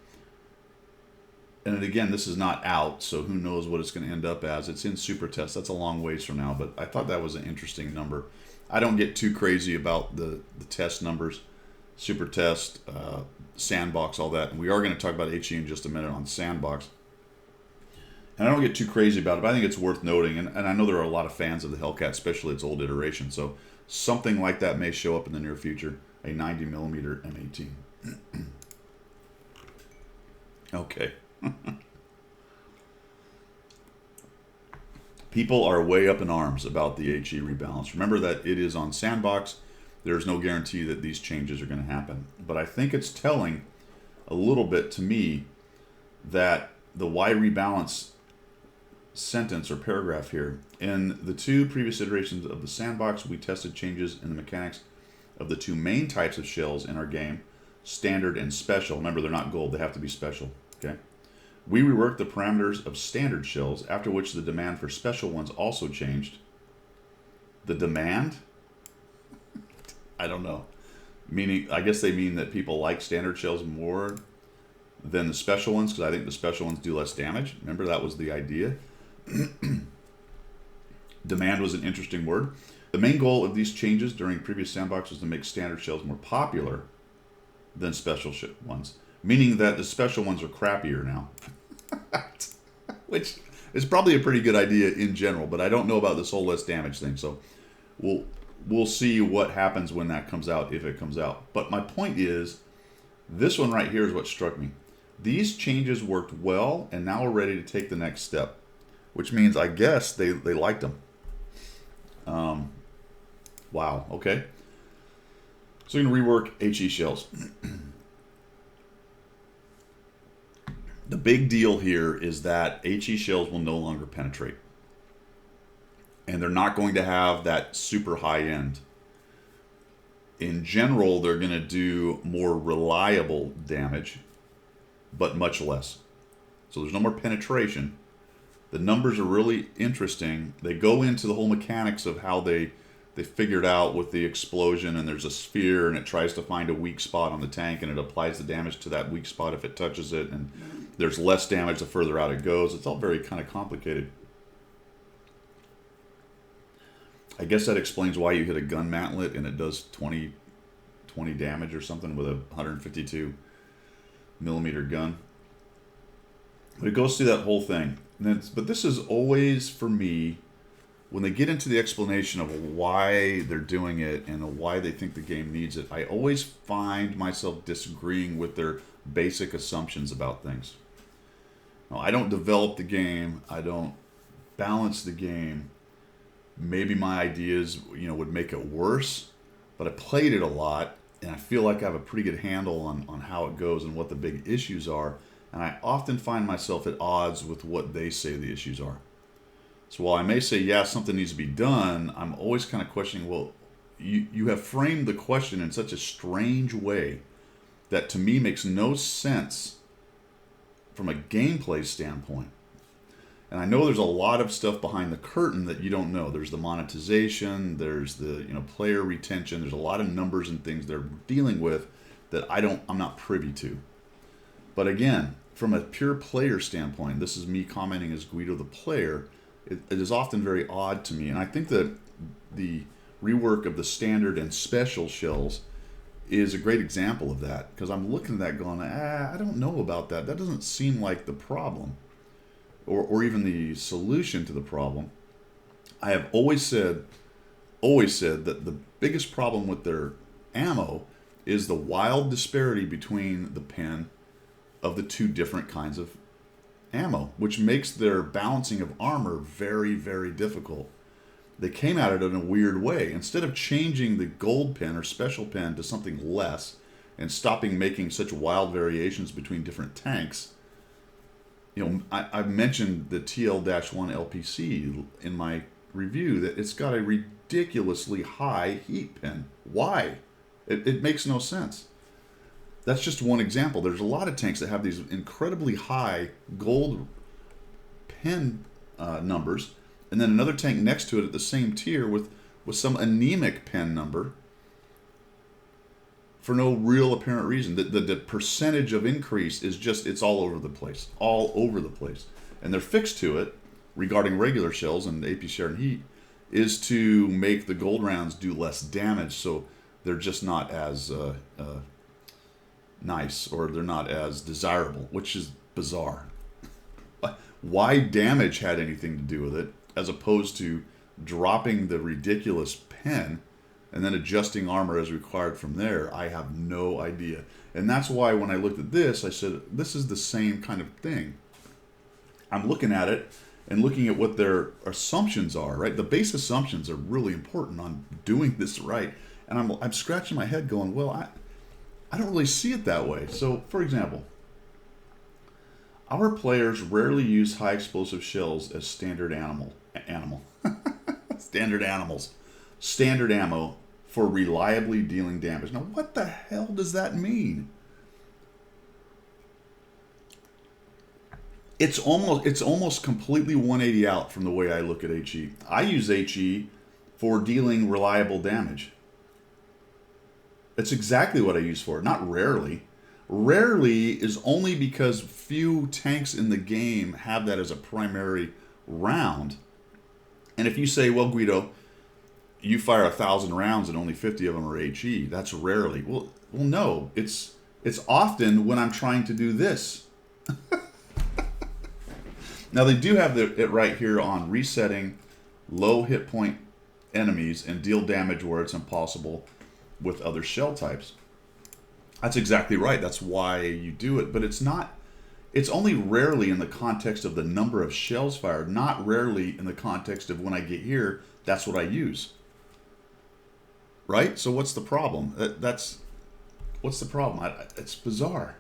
And again, this is not out, so who knows what it's going to end up as. It's in Super Test. That's a long ways from now, but I thought that was an interesting number. I don't get too crazy about the test numbers. Super Test, Sandbox, all that. And we are going to talk about HE in just a minute on Sandbox. And I don't get too crazy about it, but I think it's worth noting. And I know there are a lot of fans of the Hellcat, especially its old iteration. So something like that may show up in the near future. A 90mm M18. Okay. People are way up in arms about the HE rebalance. Remember that it is on Sandbox. There's no guarantee that these changes are going to happen. But I think it's telling a little bit to me that the why rebalance sentence or paragraph here. In the 2 previous iterations of the Sandbox, we tested changes in the mechanics of the 2 main types of shells in our game, standard and special. Remember, they're not gold. They have to be special. Okay. We reworked the parameters of standard shells, after which the demand for special ones also changed. The demand? I don't know. Meaning, I guess they mean that people like standard shells more than the special ones, because I think the special ones do less damage. Remember, that was the idea. Demand was an interesting word. The main goal of these changes during previous Sandbox was to make standard shells more popular than special ones. Meaning that the special ones are crappier now. Which is probably a pretty good idea in general, but I don't know about this whole less damage thing. So we'll see what happens when that comes out, if it comes out. But my point is, this one right here is what struck me. These changes worked well, and now we're ready to take the next step. Which means, I guess, they liked them. Wow, okay. So we're going to rework HE shells. The big deal here is that HE shells will no longer penetrate. And they're not going to have that super high end. In general, they're going to do more reliable damage, but much less. So there's no more penetration. The numbers are really interesting. They go into the whole mechanics of how they figured out with the explosion, and there's a sphere and it tries to find a weak spot on the tank and it applies the damage to that weak spot if it touches it, and there's less damage the further out it goes. It's all very kind of complicated. I guess that explains why you hit a gun mantlet and it does 20 damage or something with a 152 millimeter gun. But it goes through that whole thing. But this is always, for me, when they get into the explanation of why they're doing it and why they think the game needs it, I always find myself disagreeing with their basic assumptions about things. Now, I don't develop the game. I don't balance the game. Maybe my ideas, would make it worse, but I played it a lot, and I feel like I have a pretty good handle on how it goes and what the big issues are, and I often find myself at odds with what they say the issues are. So while I may say, yeah, something needs to be done, I'm always kind of questioning, well, you have framed the question in such a strange way that to me makes no sense from a gameplay standpoint. And I know there's a lot of stuff behind the curtain that you don't know. There's the monetization, there's the player retention, there's a lot of numbers and things they're dealing with that I'm not privy to. But again, from a pure player standpoint, this is me commenting as Guido the player, it is often very odd to me. And I think that the rework of the standard and special shells is a great example of that, because I'm looking at that going, I don't know about that. That doesn't seem like the problem. Or even the solution to the problem. I have always said that the biggest problem with their ammo is the wild disparity between the pen of the two different kinds of ammo, which makes their balancing of armor very, very difficult. They came at it in a weird way. Instead of changing the gold pen or special pen to something less and stopping making such wild variations between different tanks, I've mentioned the TL-1 LPC in my review, that it's got a ridiculously high heat pen. Why? It makes no sense. That's just one example. There's a lot of tanks that have these incredibly high gold pen numbers, and then another tank next to it at the same tier with some anemic pen number for no real apparent reason. The percentage of increase is just, it's all over the place. All over the place. And they're fixed to it, regarding regular shells and AP share and heat, is to make the gold rounds do less damage, so they're just not as nice, or they're not as desirable, which is bizarre. Why damage had anything to do with it, as opposed to dropping the ridiculous pen and then adjusting armor as required from there, I have no idea. And that's why when I looked at this, I said, this is the same kind of thing. I'm looking at it and looking at what their assumptions are, right? The base assumptions are really important on doing this right. And I'm scratching my head going, well, I don't really see it that way. So, for example, our players rarely use high explosive shells as standard standard ammo for reliably dealing damage. Now, what the hell does that mean? It's almost completely 180 out from the way I look at HE. I use HE for dealing reliable damage. It's exactly what I use for it, not rarely. Rarely is only because few tanks in the game have that as a primary round. And if you say, well, Guido, you fire 1,000 rounds and only 50 of them are HE, that's rarely. Well, no, it's often when I'm trying to do this. Now, they do have it right here on resetting low hit point enemies and deal damage where it's impossible with other shell types. That's exactly right. That's why you do it. But it's not. It's only rarely in the context of the number of shells fired, not rarely in the context of when I get here, that's what I use. Right? So what's the problem? What's the problem? It's bizarre.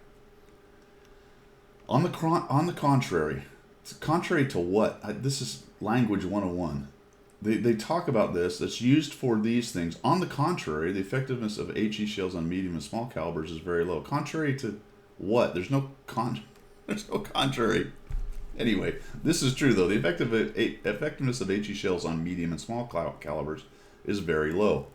On the contrary, contrary to what? This is language 101. they talk about this. That's used for these things. On the contrary, the effectiveness of HE shells on medium and small calibers is very low. Contrary to what? There's no there's no contrary. Anyway, this is true though. The effectiveness of HE shells on medium and small calibers is very low.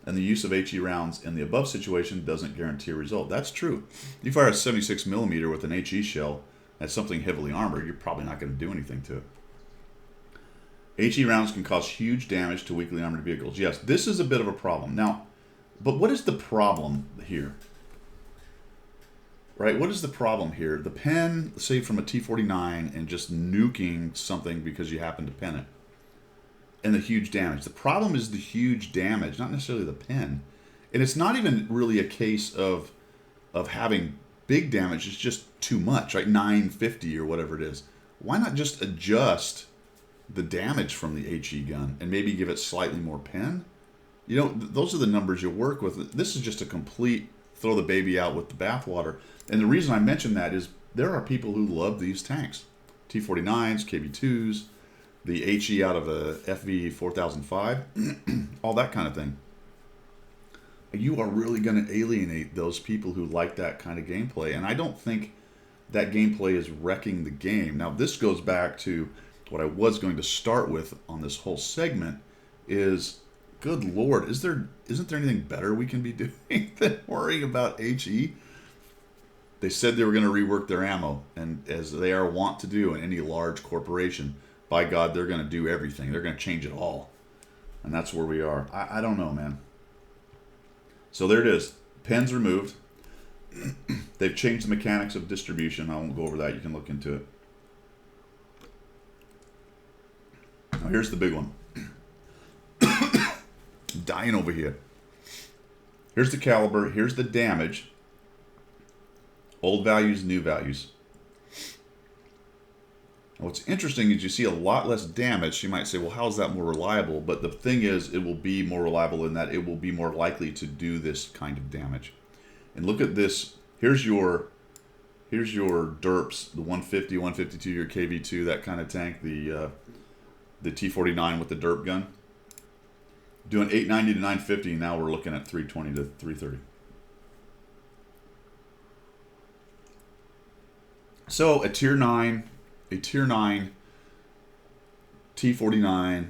And the use of HE rounds in the above situation doesn't guarantee a result. That's true. You fire a 76 millimeter with an HE shell at something heavily armored, you're probably not going to do anything to it. HE rounds can cause huge damage to weakly armored vehicles. Yes, this is a bit of a problem. Now, but what is the problem here? Right, what is the problem here? The pen, say from a T-49 and just nuking something because you happen to pen it. And the huge damage. The problem is the huge damage, not necessarily the pen. And it's not even really a case of having big damage. It's just too much, right? 950 or whatever it is. Why not just adjust the damage from the HE gun and maybe give it slightly more pen? You know, those are the numbers you work with. This is just a complete throw the baby out with the bathwater. And the reason I mention that is there are people who love these tanks. T-49s, KB-2s, the HE out of a FV 4005, all that kind of thing. You are really going to alienate those people who like that kind of gameplay. And I don't think that gameplay is wrecking the game. Now, this goes back to what I was going to start with on this whole segment is, good Lord, isn't there anything better we can be doing than worrying about HE? They said they were going to rework their ammo, and as they are wont to do in any large corporation, by God, they're going to do everything. They're going to change it all. And that's where we are. I don't know, man. So there it is. Pens removed. They've changed the mechanics of distribution. I won't go over that. You can look into it. Now here's the big one. Dying over here. Here's the caliber. Here's the damage. Old values, new values. What's interesting is you see a lot less damage. You might say, well, how is that more reliable? But the thing is, it will be more reliable in that it will be more likely to do this kind of damage. And look at this. Here's your derps, the 150, 152, your KV2, that kind of tank, the T-49 with the derp gun. Doing 890 to 950, now we're looking at 320 to 330. So a tier 9 T-49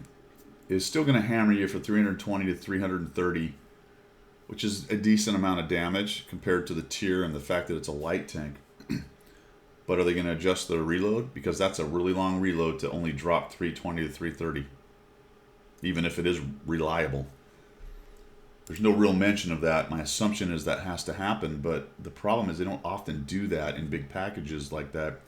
is still going to hammer you for 320 to 330, which is a decent amount of damage compared to the tier and the fact that it's a light tank. But are they going to adjust the reload? Because that's a really long reload to only drop 320 to 330, even if it is reliable. There's no real mention of that. My assumption is that has to happen, but the problem is they don't often do that in big packages like that.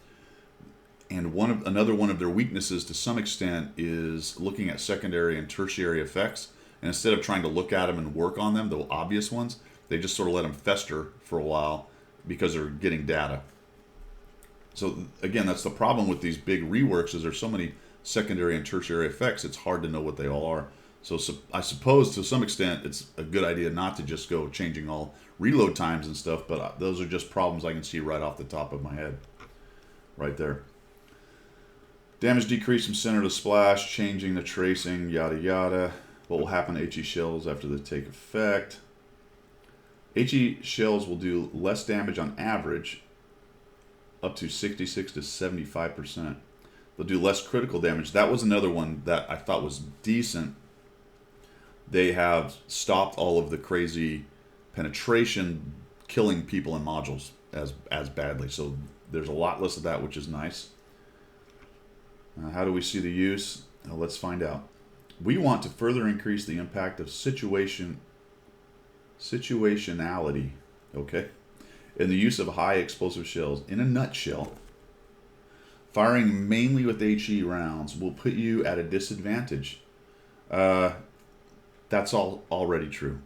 And another one of their weaknesses to some extent is looking at secondary and tertiary effects. And instead of trying to look at them and work on them, the obvious ones, they just sort of let them fester for a while because they're getting data. So again, that's the problem with these big reworks is there's so many secondary and tertiary effects, it's hard to know what they all are. So I suppose to some extent it's a good idea not to just go changing all reload times and stuff, but those are just problems I can see right off the top of my head. Right there. Damage decrease from center to splash, changing the tracing, yada yada. What will happen to HE shells after they take effect? HE shells will do less damage on average, up to 66 to 75%. They'll do less critical damage. That was another one that I thought was decent. They have stopped all of the crazy penetration, killing people in modules as badly. So there's a lot less of that, which is nice. How do we see the use? Let's find out. We want to further increase the impact of situationality, okay, in the use of high explosive shells. In a nutshell, firing mainly with HE rounds will put you at a disadvantage. That's already true,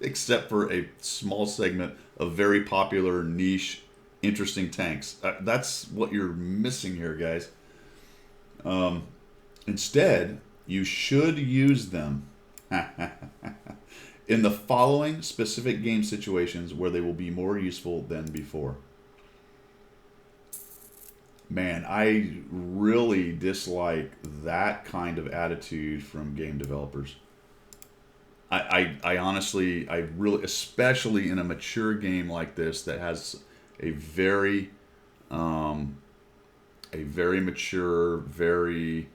except for a small segment of very popular, niche, interesting tanks. That's what you're missing here, guys. Instead, you should use them in the following specific game situations where they will be more useful than before. Man, I really dislike that kind of attitude from game developers. I honestly, I really, especially in a mature game like this that has a very, um, a very mature, very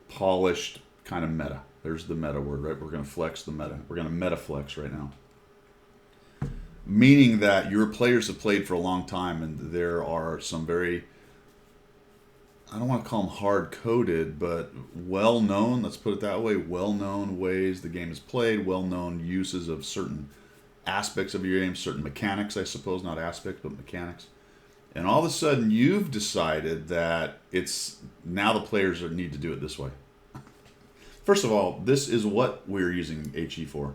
polished kind of meta. There's the meta word, right? We're going to flex the meta. We're going to meta flex right now. Meaning that your players have played for a long time and there are some very, I don't want to call them hard coded, but well known, let's put it that way, well known ways the game is played, well known uses of certain aspects of your game, certain mechanics, I suppose, not aspects, but mechanics. And all of a sudden you've decided that it's now the players need to do it this way. First of all, this is what we're using HE for.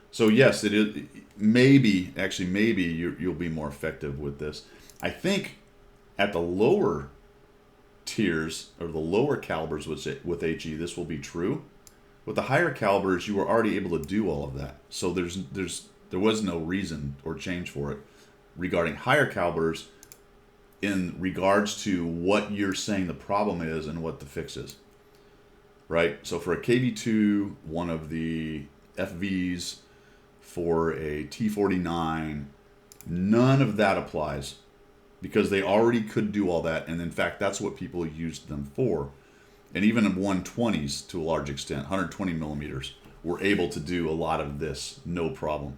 So yes, it is. Maybe, actually, maybe you'll be more effective with this. I think at the lower tiers or the lower calibers with HE, this will be true. With the higher calibers, you were already able to do all of that. So there was no reason or change for it regarding higher calibers in regards to what you're saying the problem is and what the fix is. Right? So for a KV2, one of the FVs, for a T49, none of that applies because they already could do all that. And in fact, that's what people used them for. And even in 120s to a large extent, 120 millimeters, were able to do a lot of this, no problem.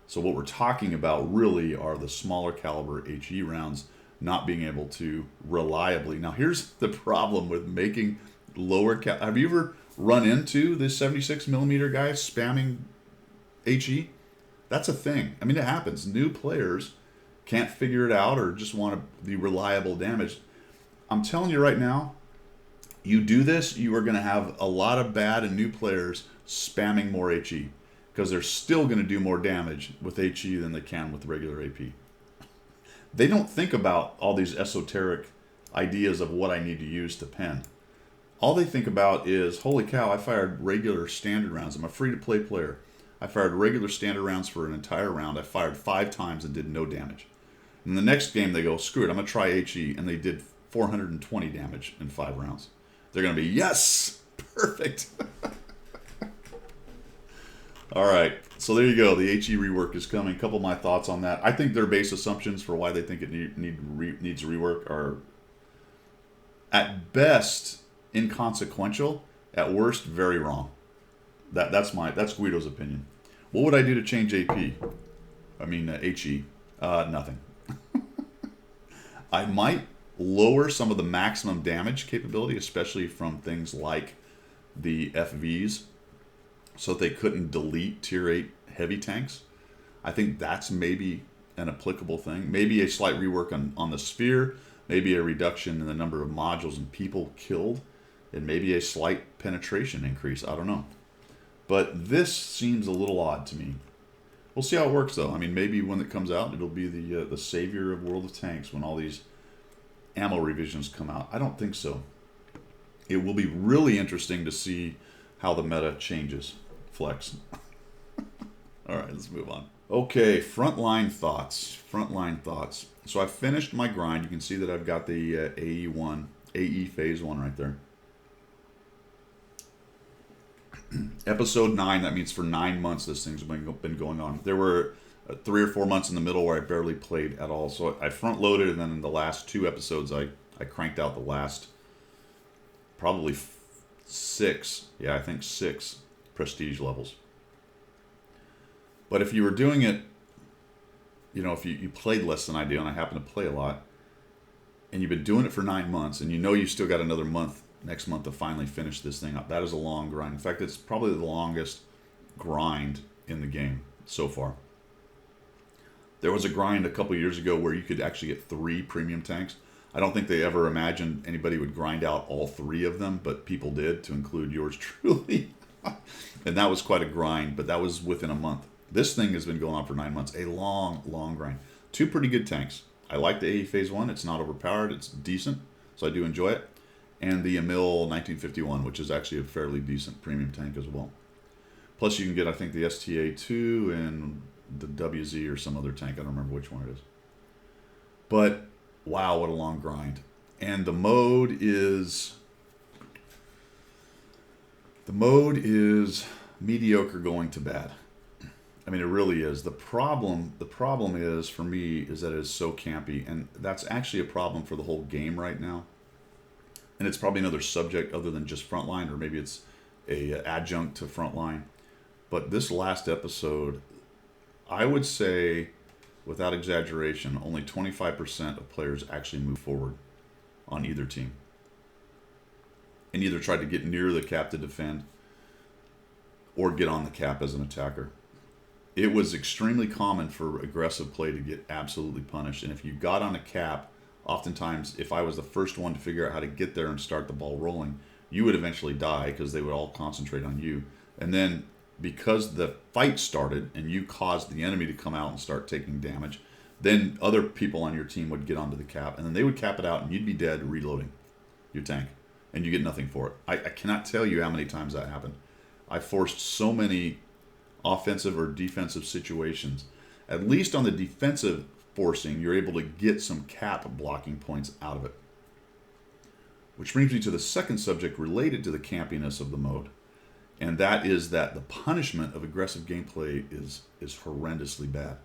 So what we're talking about really are the smaller caliber HE rounds not being able to reliably. Now here's the problem with making lower have you ever run into this 76 millimeter guy spamming HE? That's a thing. I mean, it happens. New players can't figure it out or just want the reliable damage. I'm telling you right now, you do this, you are going to have a lot of bad and new players spamming more HE because they're still going to do more damage with HE than they can with regular AP. They don't think about all these esoteric ideas of what I need to use to pen. All they think about is, holy cow, I fired regular standard rounds. I'm a free-to-play player. I fired regular standard rounds for an entire round. I fired 5 times and did no damage. In the next game, they go, screw it, I'm going to try HE. And they did 420 damage in 5 rounds. They're going to be, yes, perfect. All right, so there you go. The HE rework is coming. A couple of my thoughts on that. I think their base assumptions for why they think it needs rework are, at best, inconsequential. At worst, very wrong. That's Guido's opinion. What would I do to change AP? I mean HE. Nothing. I might lower some of the maximum damage capability, especially from things like the FVs, so that they couldn't delete tier 8 heavy tanks. I think that's maybe an applicable thing. Maybe a slight rework on the sphere, maybe a reduction in the number of modules and people killed, and maybe a slight penetration increase. I don't know. But this seems a little odd to me. We'll see how it works, though. I mean, maybe when it comes out, it'll be the savior of World of Tanks when all these ammo revisions come out. I don't think so. It will be really interesting to see how the meta changes. Flex. All right, let's move on. Okay, frontline thoughts. Frontline thoughts. So I finished my grind. You can see that I've got the AE phase 1 right there. Episode 9, that means for 9 months this thing's been going on. There were 3 or 4 months in the middle where I barely played at all. So I front loaded, and then in the last 2 episodes I cranked out the last probably 6. Yeah, I think 6 prestige levels. But if you were doing it, you know, if you played less than I do, and I happen to play a lot, and you've been doing it for 9 months, and you know you've still got another month next month to finally finish this thing up. That is a long grind. In fact, it's probably the longest grind in the game so far. There was a grind a couple years ago where you could actually get 3 premium tanks. I don't think they ever imagined anybody would grind out all 3 of them, but people did, to include yours truly. And that was quite a grind, but that was within a month. This thing has been going on for 9 months. A long, long grind. 2 pretty good tanks. I like the AE Phase 1. It's not overpowered. It's decent, so I do enjoy it. And the Emil 1951, which is actually a fairly decent premium tank as well. Plus you can get, I think, the STA-2 and the WZ or some other tank. I don't remember which one it is. But, wow, what a long grind. And the mode is mediocre going to bad. I mean, it really is. The problem is for me is that it is so campy, and that's actually a problem for the whole game right now. And it's probably another subject other than just Frontline, or maybe it's a adjunct to Frontline. But this last episode, I would say, without exaggeration, only 25% of players actually move forward on either team, and either tried to get near the cap to defend or get on the cap as an attacker. It was extremely common for aggressive play to get absolutely punished. And if you got on a cap, oftentimes, if I was the first one to figure out how to get there and start the ball rolling, you would eventually die because they would all concentrate on you. And then because the fight started and you caused the enemy to come out and start taking damage, then other people on your team would get onto the cap, and then they would cap it out, and you'd be dead reloading your tank, and you get nothing for it. I cannot tell you how many times that happened. I forced so many offensive or defensive situations. At least on the defensive forcing, you're able to get some cap blocking points out of it. Which brings me to the second subject related to the campiness of the mode, and that is that the punishment of aggressive gameplay is horrendously bad.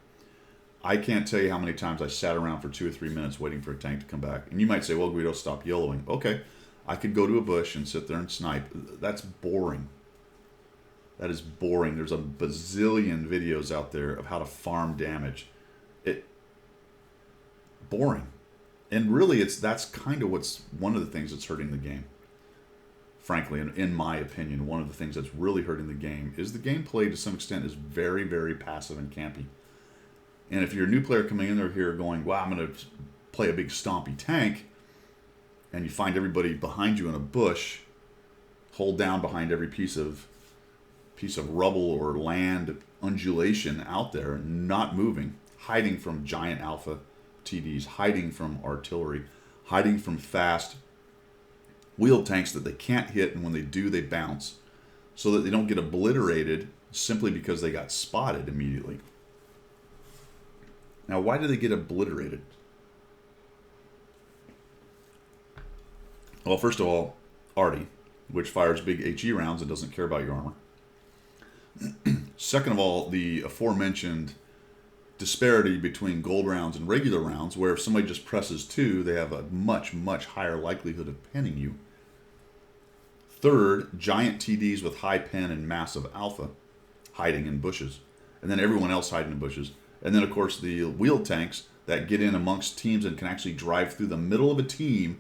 I can't tell you how many times I sat around for 2 or 3 minutes waiting for a tank to come back. And you might say, well, Guido, stop yellowing. Okay, I could go to a bush and sit there and snipe. That's boring. That is boring. There's a bazillion videos out there of how to farm damage. Boring. And really, that's kind of what's one of the things that's hurting the game. Frankly, in my opinion, one of the things that's really hurting the game is the gameplay to some extent is very, very passive and campy. And if you're a new player coming in there here going, wow, I'm going to play a big stompy tank, and you find everybody behind you in a bush, hold down behind every piece of rubble or land undulation out there, not moving, hiding from giant alpha TDs, hiding from artillery, hiding from fast wheeled tanks that they can't hit, and when they do, they bounce, so that they don't get obliterated simply because they got spotted immediately. Now, why do they get obliterated? Well, first of all, Arty, which fires big HE rounds and doesn't care about your armor. Second of all, the aforementioned disparity between gold rounds and regular rounds, where if somebody just presses 2, they have a much, much higher likelihood of penning you. Third, giant TDs with high pen and massive alpha hiding in bushes, and then everyone else hiding in bushes. And then, of course, the wheeled tanks that get in amongst teams and can actually drive through the middle of a team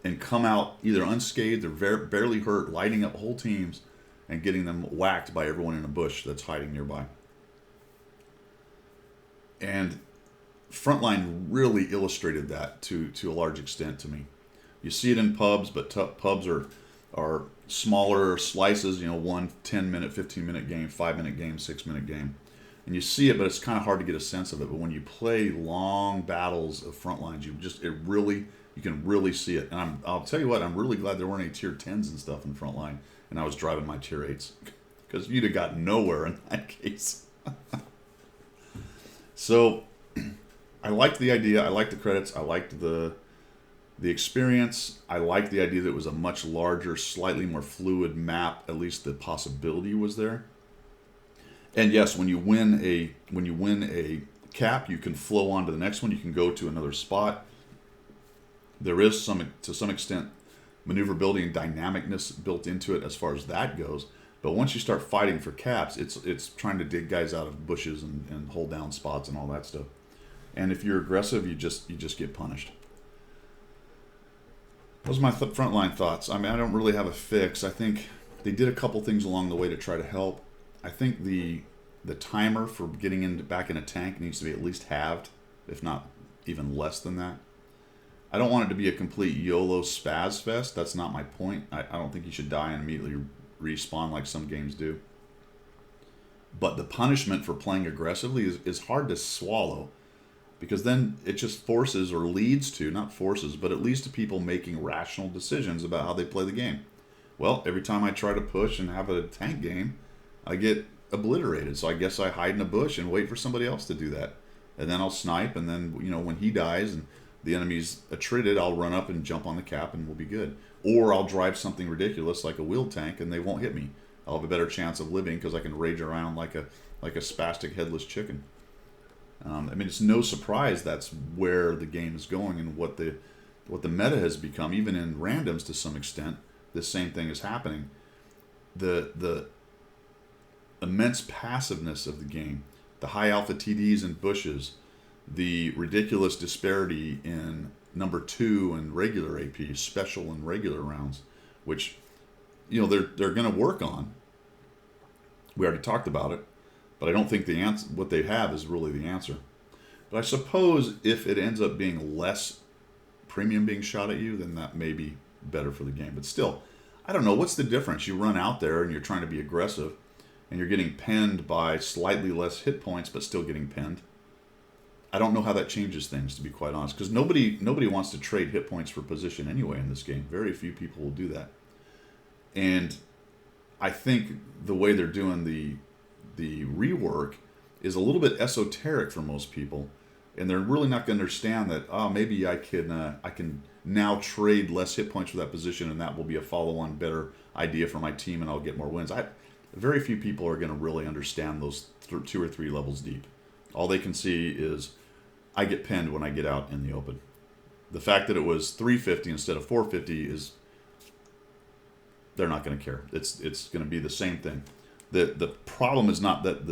and come out either unscathed or barely hurt, lighting up whole teams and getting them whacked by everyone in a bush that's hiding nearby. And Frontline really illustrated that to a large extent to me. You see it in pubs, but pubs are smaller slices, 1 10-minute, 15-minute game, 5-minute game, 6-minute game. And you see it, but it's kind of hard to get a sense of it. But when you play long battles of Frontlines, you can really see it. And I'll tell you what, I'm really glad there weren't any tier 10s and stuff in Frontline, and I was driving my tier 8s, because you'd have got nowhere in that case. So I liked the idea. I liked the credits. I liked the experience. I liked the idea that it was a much larger, slightly more fluid map. At least the possibility was there. And yes, when you win a cap, you can flow on to the next one. You can go to another spot. There is to some extent maneuverability and dynamicness built into it as far as that goes. But once you start fighting for caps, it's trying to dig guys out of bushes and hold down spots and all that stuff. And if you're aggressive, you just get punished. Those are my Frontline thoughts. I mean, I don't really have a fix. I think they did a couple things along the way to try to help. I think the timer for getting back in a tank needs to be at least halved, if not even less than that. I don't want it to be a complete YOLO spaz fest. That's not my point. I don't think you should die and immediately respawn like some games do. But the punishment for playing aggressively is hard to swallow, because then it just forces, or leads to, not forces, but it leads to people making rational decisions about how they play the game. Well, every time I try to push and have a tank game, I get obliterated. So I guess I hide in a bush and wait for somebody else to do that. And then I'll snipe, and then, when he dies, and the enemy's attrited, I'll run up and jump on the cap and we'll be good. Or I'll drive something ridiculous like a wheeled tank and they won't hit me. I'll have a better chance of living because I can rage around like a spastic headless chicken. I mean, it's no surprise that's where the game is going and what the meta has become. Even in randoms, to some extent, the same thing is happening. The immense passiveness of the game, the high alpha TDs and bushes, the ridiculous disparity in number 2 and regular AP, special and regular rounds, which they're going to work on. We already talked about it. But I don't think the answer, what they have is really the answer. But I suppose if it ends up being less premium being shot at you, then that may be better for the game. But still, I don't know. What's the difference? You run out there and you're trying to be aggressive, and you're getting pinned by slightly less hit points, but still getting pinned. I don't know how that changes things, to be quite honest, because nobody wants to trade hit points for position anyway in this game. Very few people will do that. And I think the way they're doing the rework is a little bit esoteric for most people, and they're really not going to understand that. Oh, maybe I can now trade less hit points for that position, and that will be a follow-on better idea for my team, and I'll get more wins. Very few people are going to really understand those 2 or 3 levels deep. All they can see is I get pinned when I get out in the open. The fact that it was 350 instead of 450 is they're not going to care. It's going to be the same thing. The problem is not that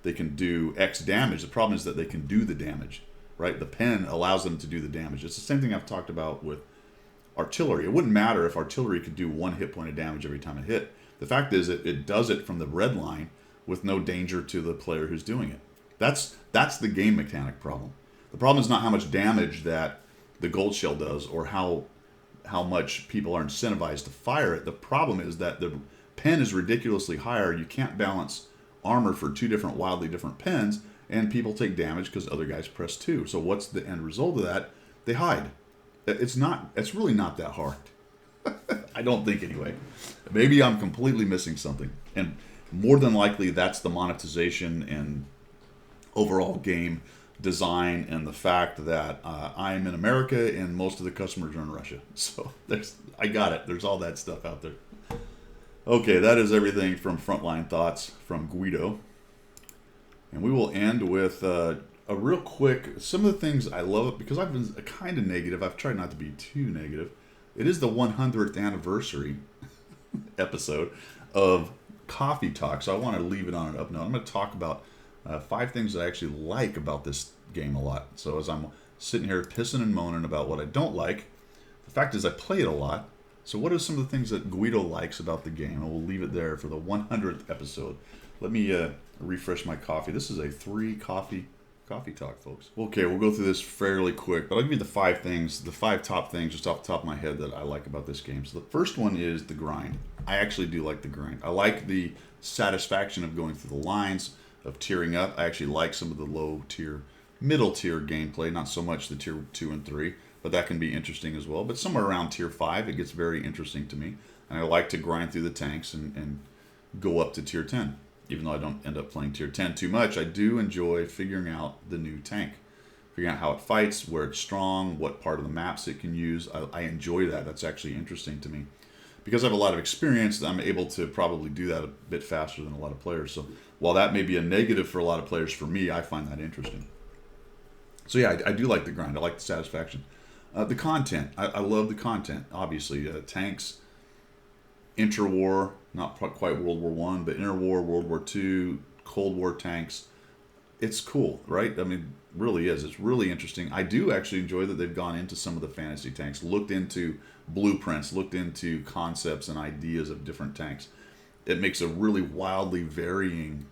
they can do X damage. The problem is that they can do the damage, right? The pen allows them to do the damage. It's the same thing I've talked about with artillery. It wouldn't matter if artillery could do 1 hit point of damage every time it hit. The fact is it does it from the red line with no danger to the player who's doing it. That's the game mechanic problem. The problem is not how much damage that the gold shell does or how much people are incentivized to fire it. The problem is that the pen is ridiculously higher. You can't balance armor for 2 wildly different pens, and people take damage because other guys press 2. So what's the end result of that? They hide. It's really not that hard. I don't think, anyway. Maybe I'm completely missing something. And more than likely, that's the monetization and overall game design and the fact that I'm in America and most of the customers are in Russia. So I got it. There's all that stuff out there. Okay, that is everything from Frontline Thoughts from Guido. And we will end with a real quick, some of the things I love it because I've been kind of negative. I've tried not to be too negative. It is the 100th anniversary episode of Coffee Talk, so I want to leave it on an up note. I'm going to talk about 5 things that I actually like about this game a lot. So as I'm sitting here pissing and moaning about what I don't like, the fact is I play it a lot. So what are some of the things that Guido likes about the game? And we'll leave it there for the 100th episode. Let me refresh my coffee. This is a 3 coffee talk, folks. Okay, we'll go through this fairly quick, but I'll give you the 5 top things just off the top of my head that I like about this game. So the first one is the grind. I actually do like the grind. I like the satisfaction of going through the lines, of tiering up. I actually like some of the low tier, middle tier gameplay, not so much the tier 2 and 3, but that can be interesting as well. But somewhere around tier 5, it gets very interesting to me. And I like to grind through the tanks and go up to tier 10. Even though I don't end up playing tier 10 too much, I do enjoy figuring out the new tank. Figuring out how it fights, where it's strong, what part of the maps it can use. I enjoy that. That's actually interesting to me. Because I have a lot of experience, I'm able to probably do that a bit faster than a lot of players. So while that may be a negative for a lot of players, for me, I find that interesting. So yeah, I do like the grind. I like the satisfaction. The content. I love the content, obviously. Tanks, interwar, not quite World War I, but interwar, World War II, Cold War tanks. It's cool, right? I mean, really is. It's really interesting. I do actually enjoy that they've gone into some of the fantasy tanks, looked into blueprints, looked into concepts and ideas of different tanks. It makes a really wildly varying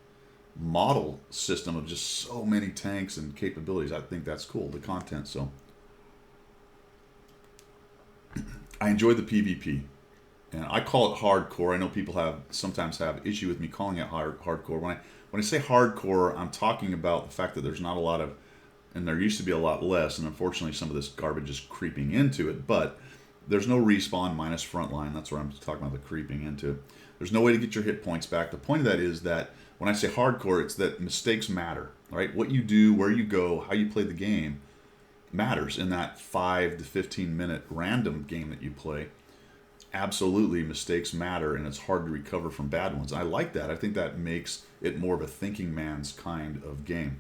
model system of just so many tanks and capabilities. I think that's cool, the content. So I enjoy the PvP. And I call it hardcore. I know people sometimes have issue with me calling it hardcore. When I say hardcore, I'm talking about the fact that there's not a lot of, and there used to be a lot less, and unfortunately some of this garbage is creeping into it, but there's no respawn minus frontline. That's where I'm talking about the creeping into it. There's no way to get your hit points back. The point of that is that when I say hardcore, it's that mistakes matter, right? What you do, where you go, how you play the game matters in that 5 to 15 minute random game that you play. Absolutely, mistakes matter, and it's hard to recover from bad ones. I like that. I think that makes it more of a thinking man's kind of game.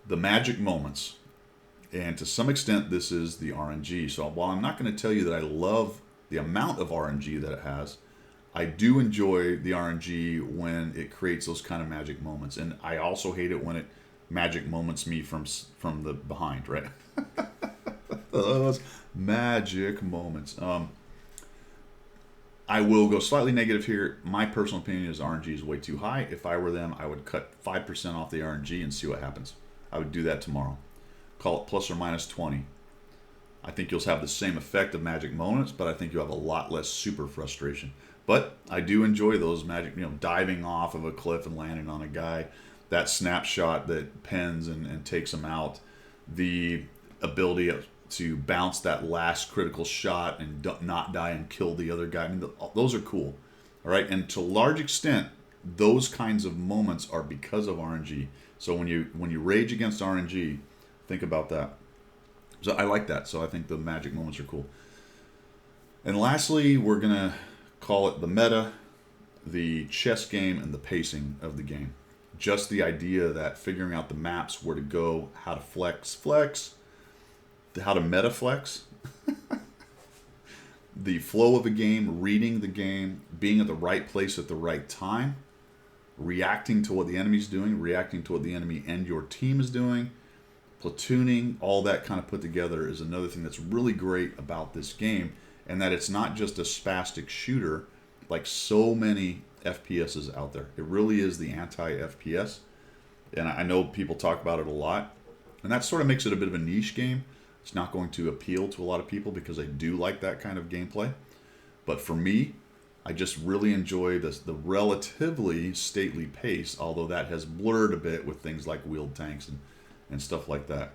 The magic moments, and to some extent, this is the RNG. So while I'm not going to tell you that I love the amount of RNG that it has, I do enjoy the RNG when it creates those kind of magic moments, and I also hate it when it magic moments me from the behind, right? Those magic moments. I will go slightly negative here. My personal opinion is RNG is way too high. If I were them, I would cut 5% off the RNG and see what happens. I would do that tomorrow. Call it plus or minus 20. I think you'll have the same effect of magic moments, but I think you'll have a lot less super frustration. But I do enjoy those magic, diving off of a cliff and landing on a guy. That snapshot that pins and takes him out. The ability to bounce that last critical shot and not die and kill the other guy. I mean, those are cool. All right. And to a large extent, those kinds of moments are because of RNG. So when you rage against RNG, think about that. So I like that. So I think the magic moments are cool. And lastly, we're going to call it the meta, the chess game, and the pacing of the game. Just the idea that figuring out the maps, where to go, how to flex, how to meta flex, the flow of a game, reading the game, being at the right place at the right time, reacting to what the enemy's doing, reacting to what the enemy and your team is doing, platooning, all that kind of put together is another thing that's really great about this game, and that it's not just a spastic shooter like so many FPSs out there. It really is the anti-FPS, and I know people talk about it a lot, and that sort of makes it a bit of a niche game. It's not going to appeal to a lot of people because I do like that kind of gameplay. But for me, I just really enjoy the relatively stately pace, although that has blurred a bit with things like wheeled tanks and stuff like that.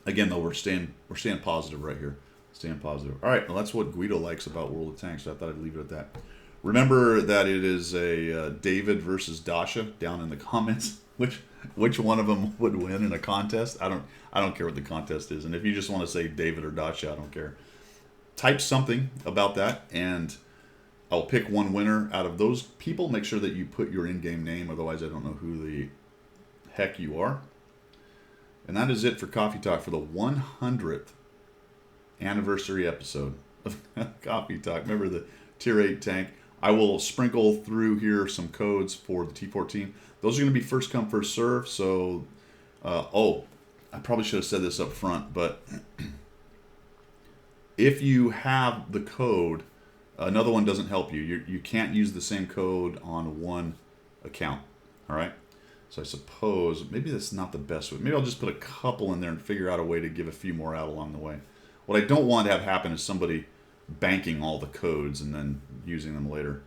Again, though, we're staying positive right here. Staying positive. All right, well, that's what Guido likes about World of Tanks, so I thought I'd leave it at that. Remember that it is a David versus Dasha down in the comments. Which one of them would win in a contest? I don't care what the contest is, and if you just want to say David or Dasha, I don't care. Type something about that, and I'll pick one winner out of those people. Make sure that you put your in-game name, otherwise I don't know who the heck you are. And that is it for Coffee Talk for the 100th anniversary episode of Coffee Talk. Remember the Tier 8 tank. I will sprinkle through here some codes for the T14. Those are going to be first come, first serve. So, I probably should have said this up front, but if you have the code, another one doesn't help you. You can't use the same code on one account. All right? So I suppose maybe that's not the best way. Maybe I'll just put a couple in there and figure out a way to give a few more out along the way. What I don't want to have happen is somebody banking all the codes and then using them later.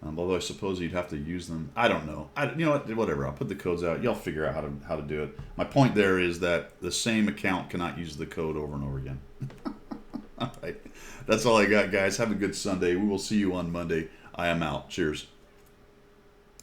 Although I suppose you'd have to use them. I don't know. You know what? Whatever. I'll put the codes out. Y'all figure out how to do it. My point there is that the same account cannot use the code over and over again. All right. That's all I got, guys. Have a good Sunday. We will see you on Monday. I am out. Cheers.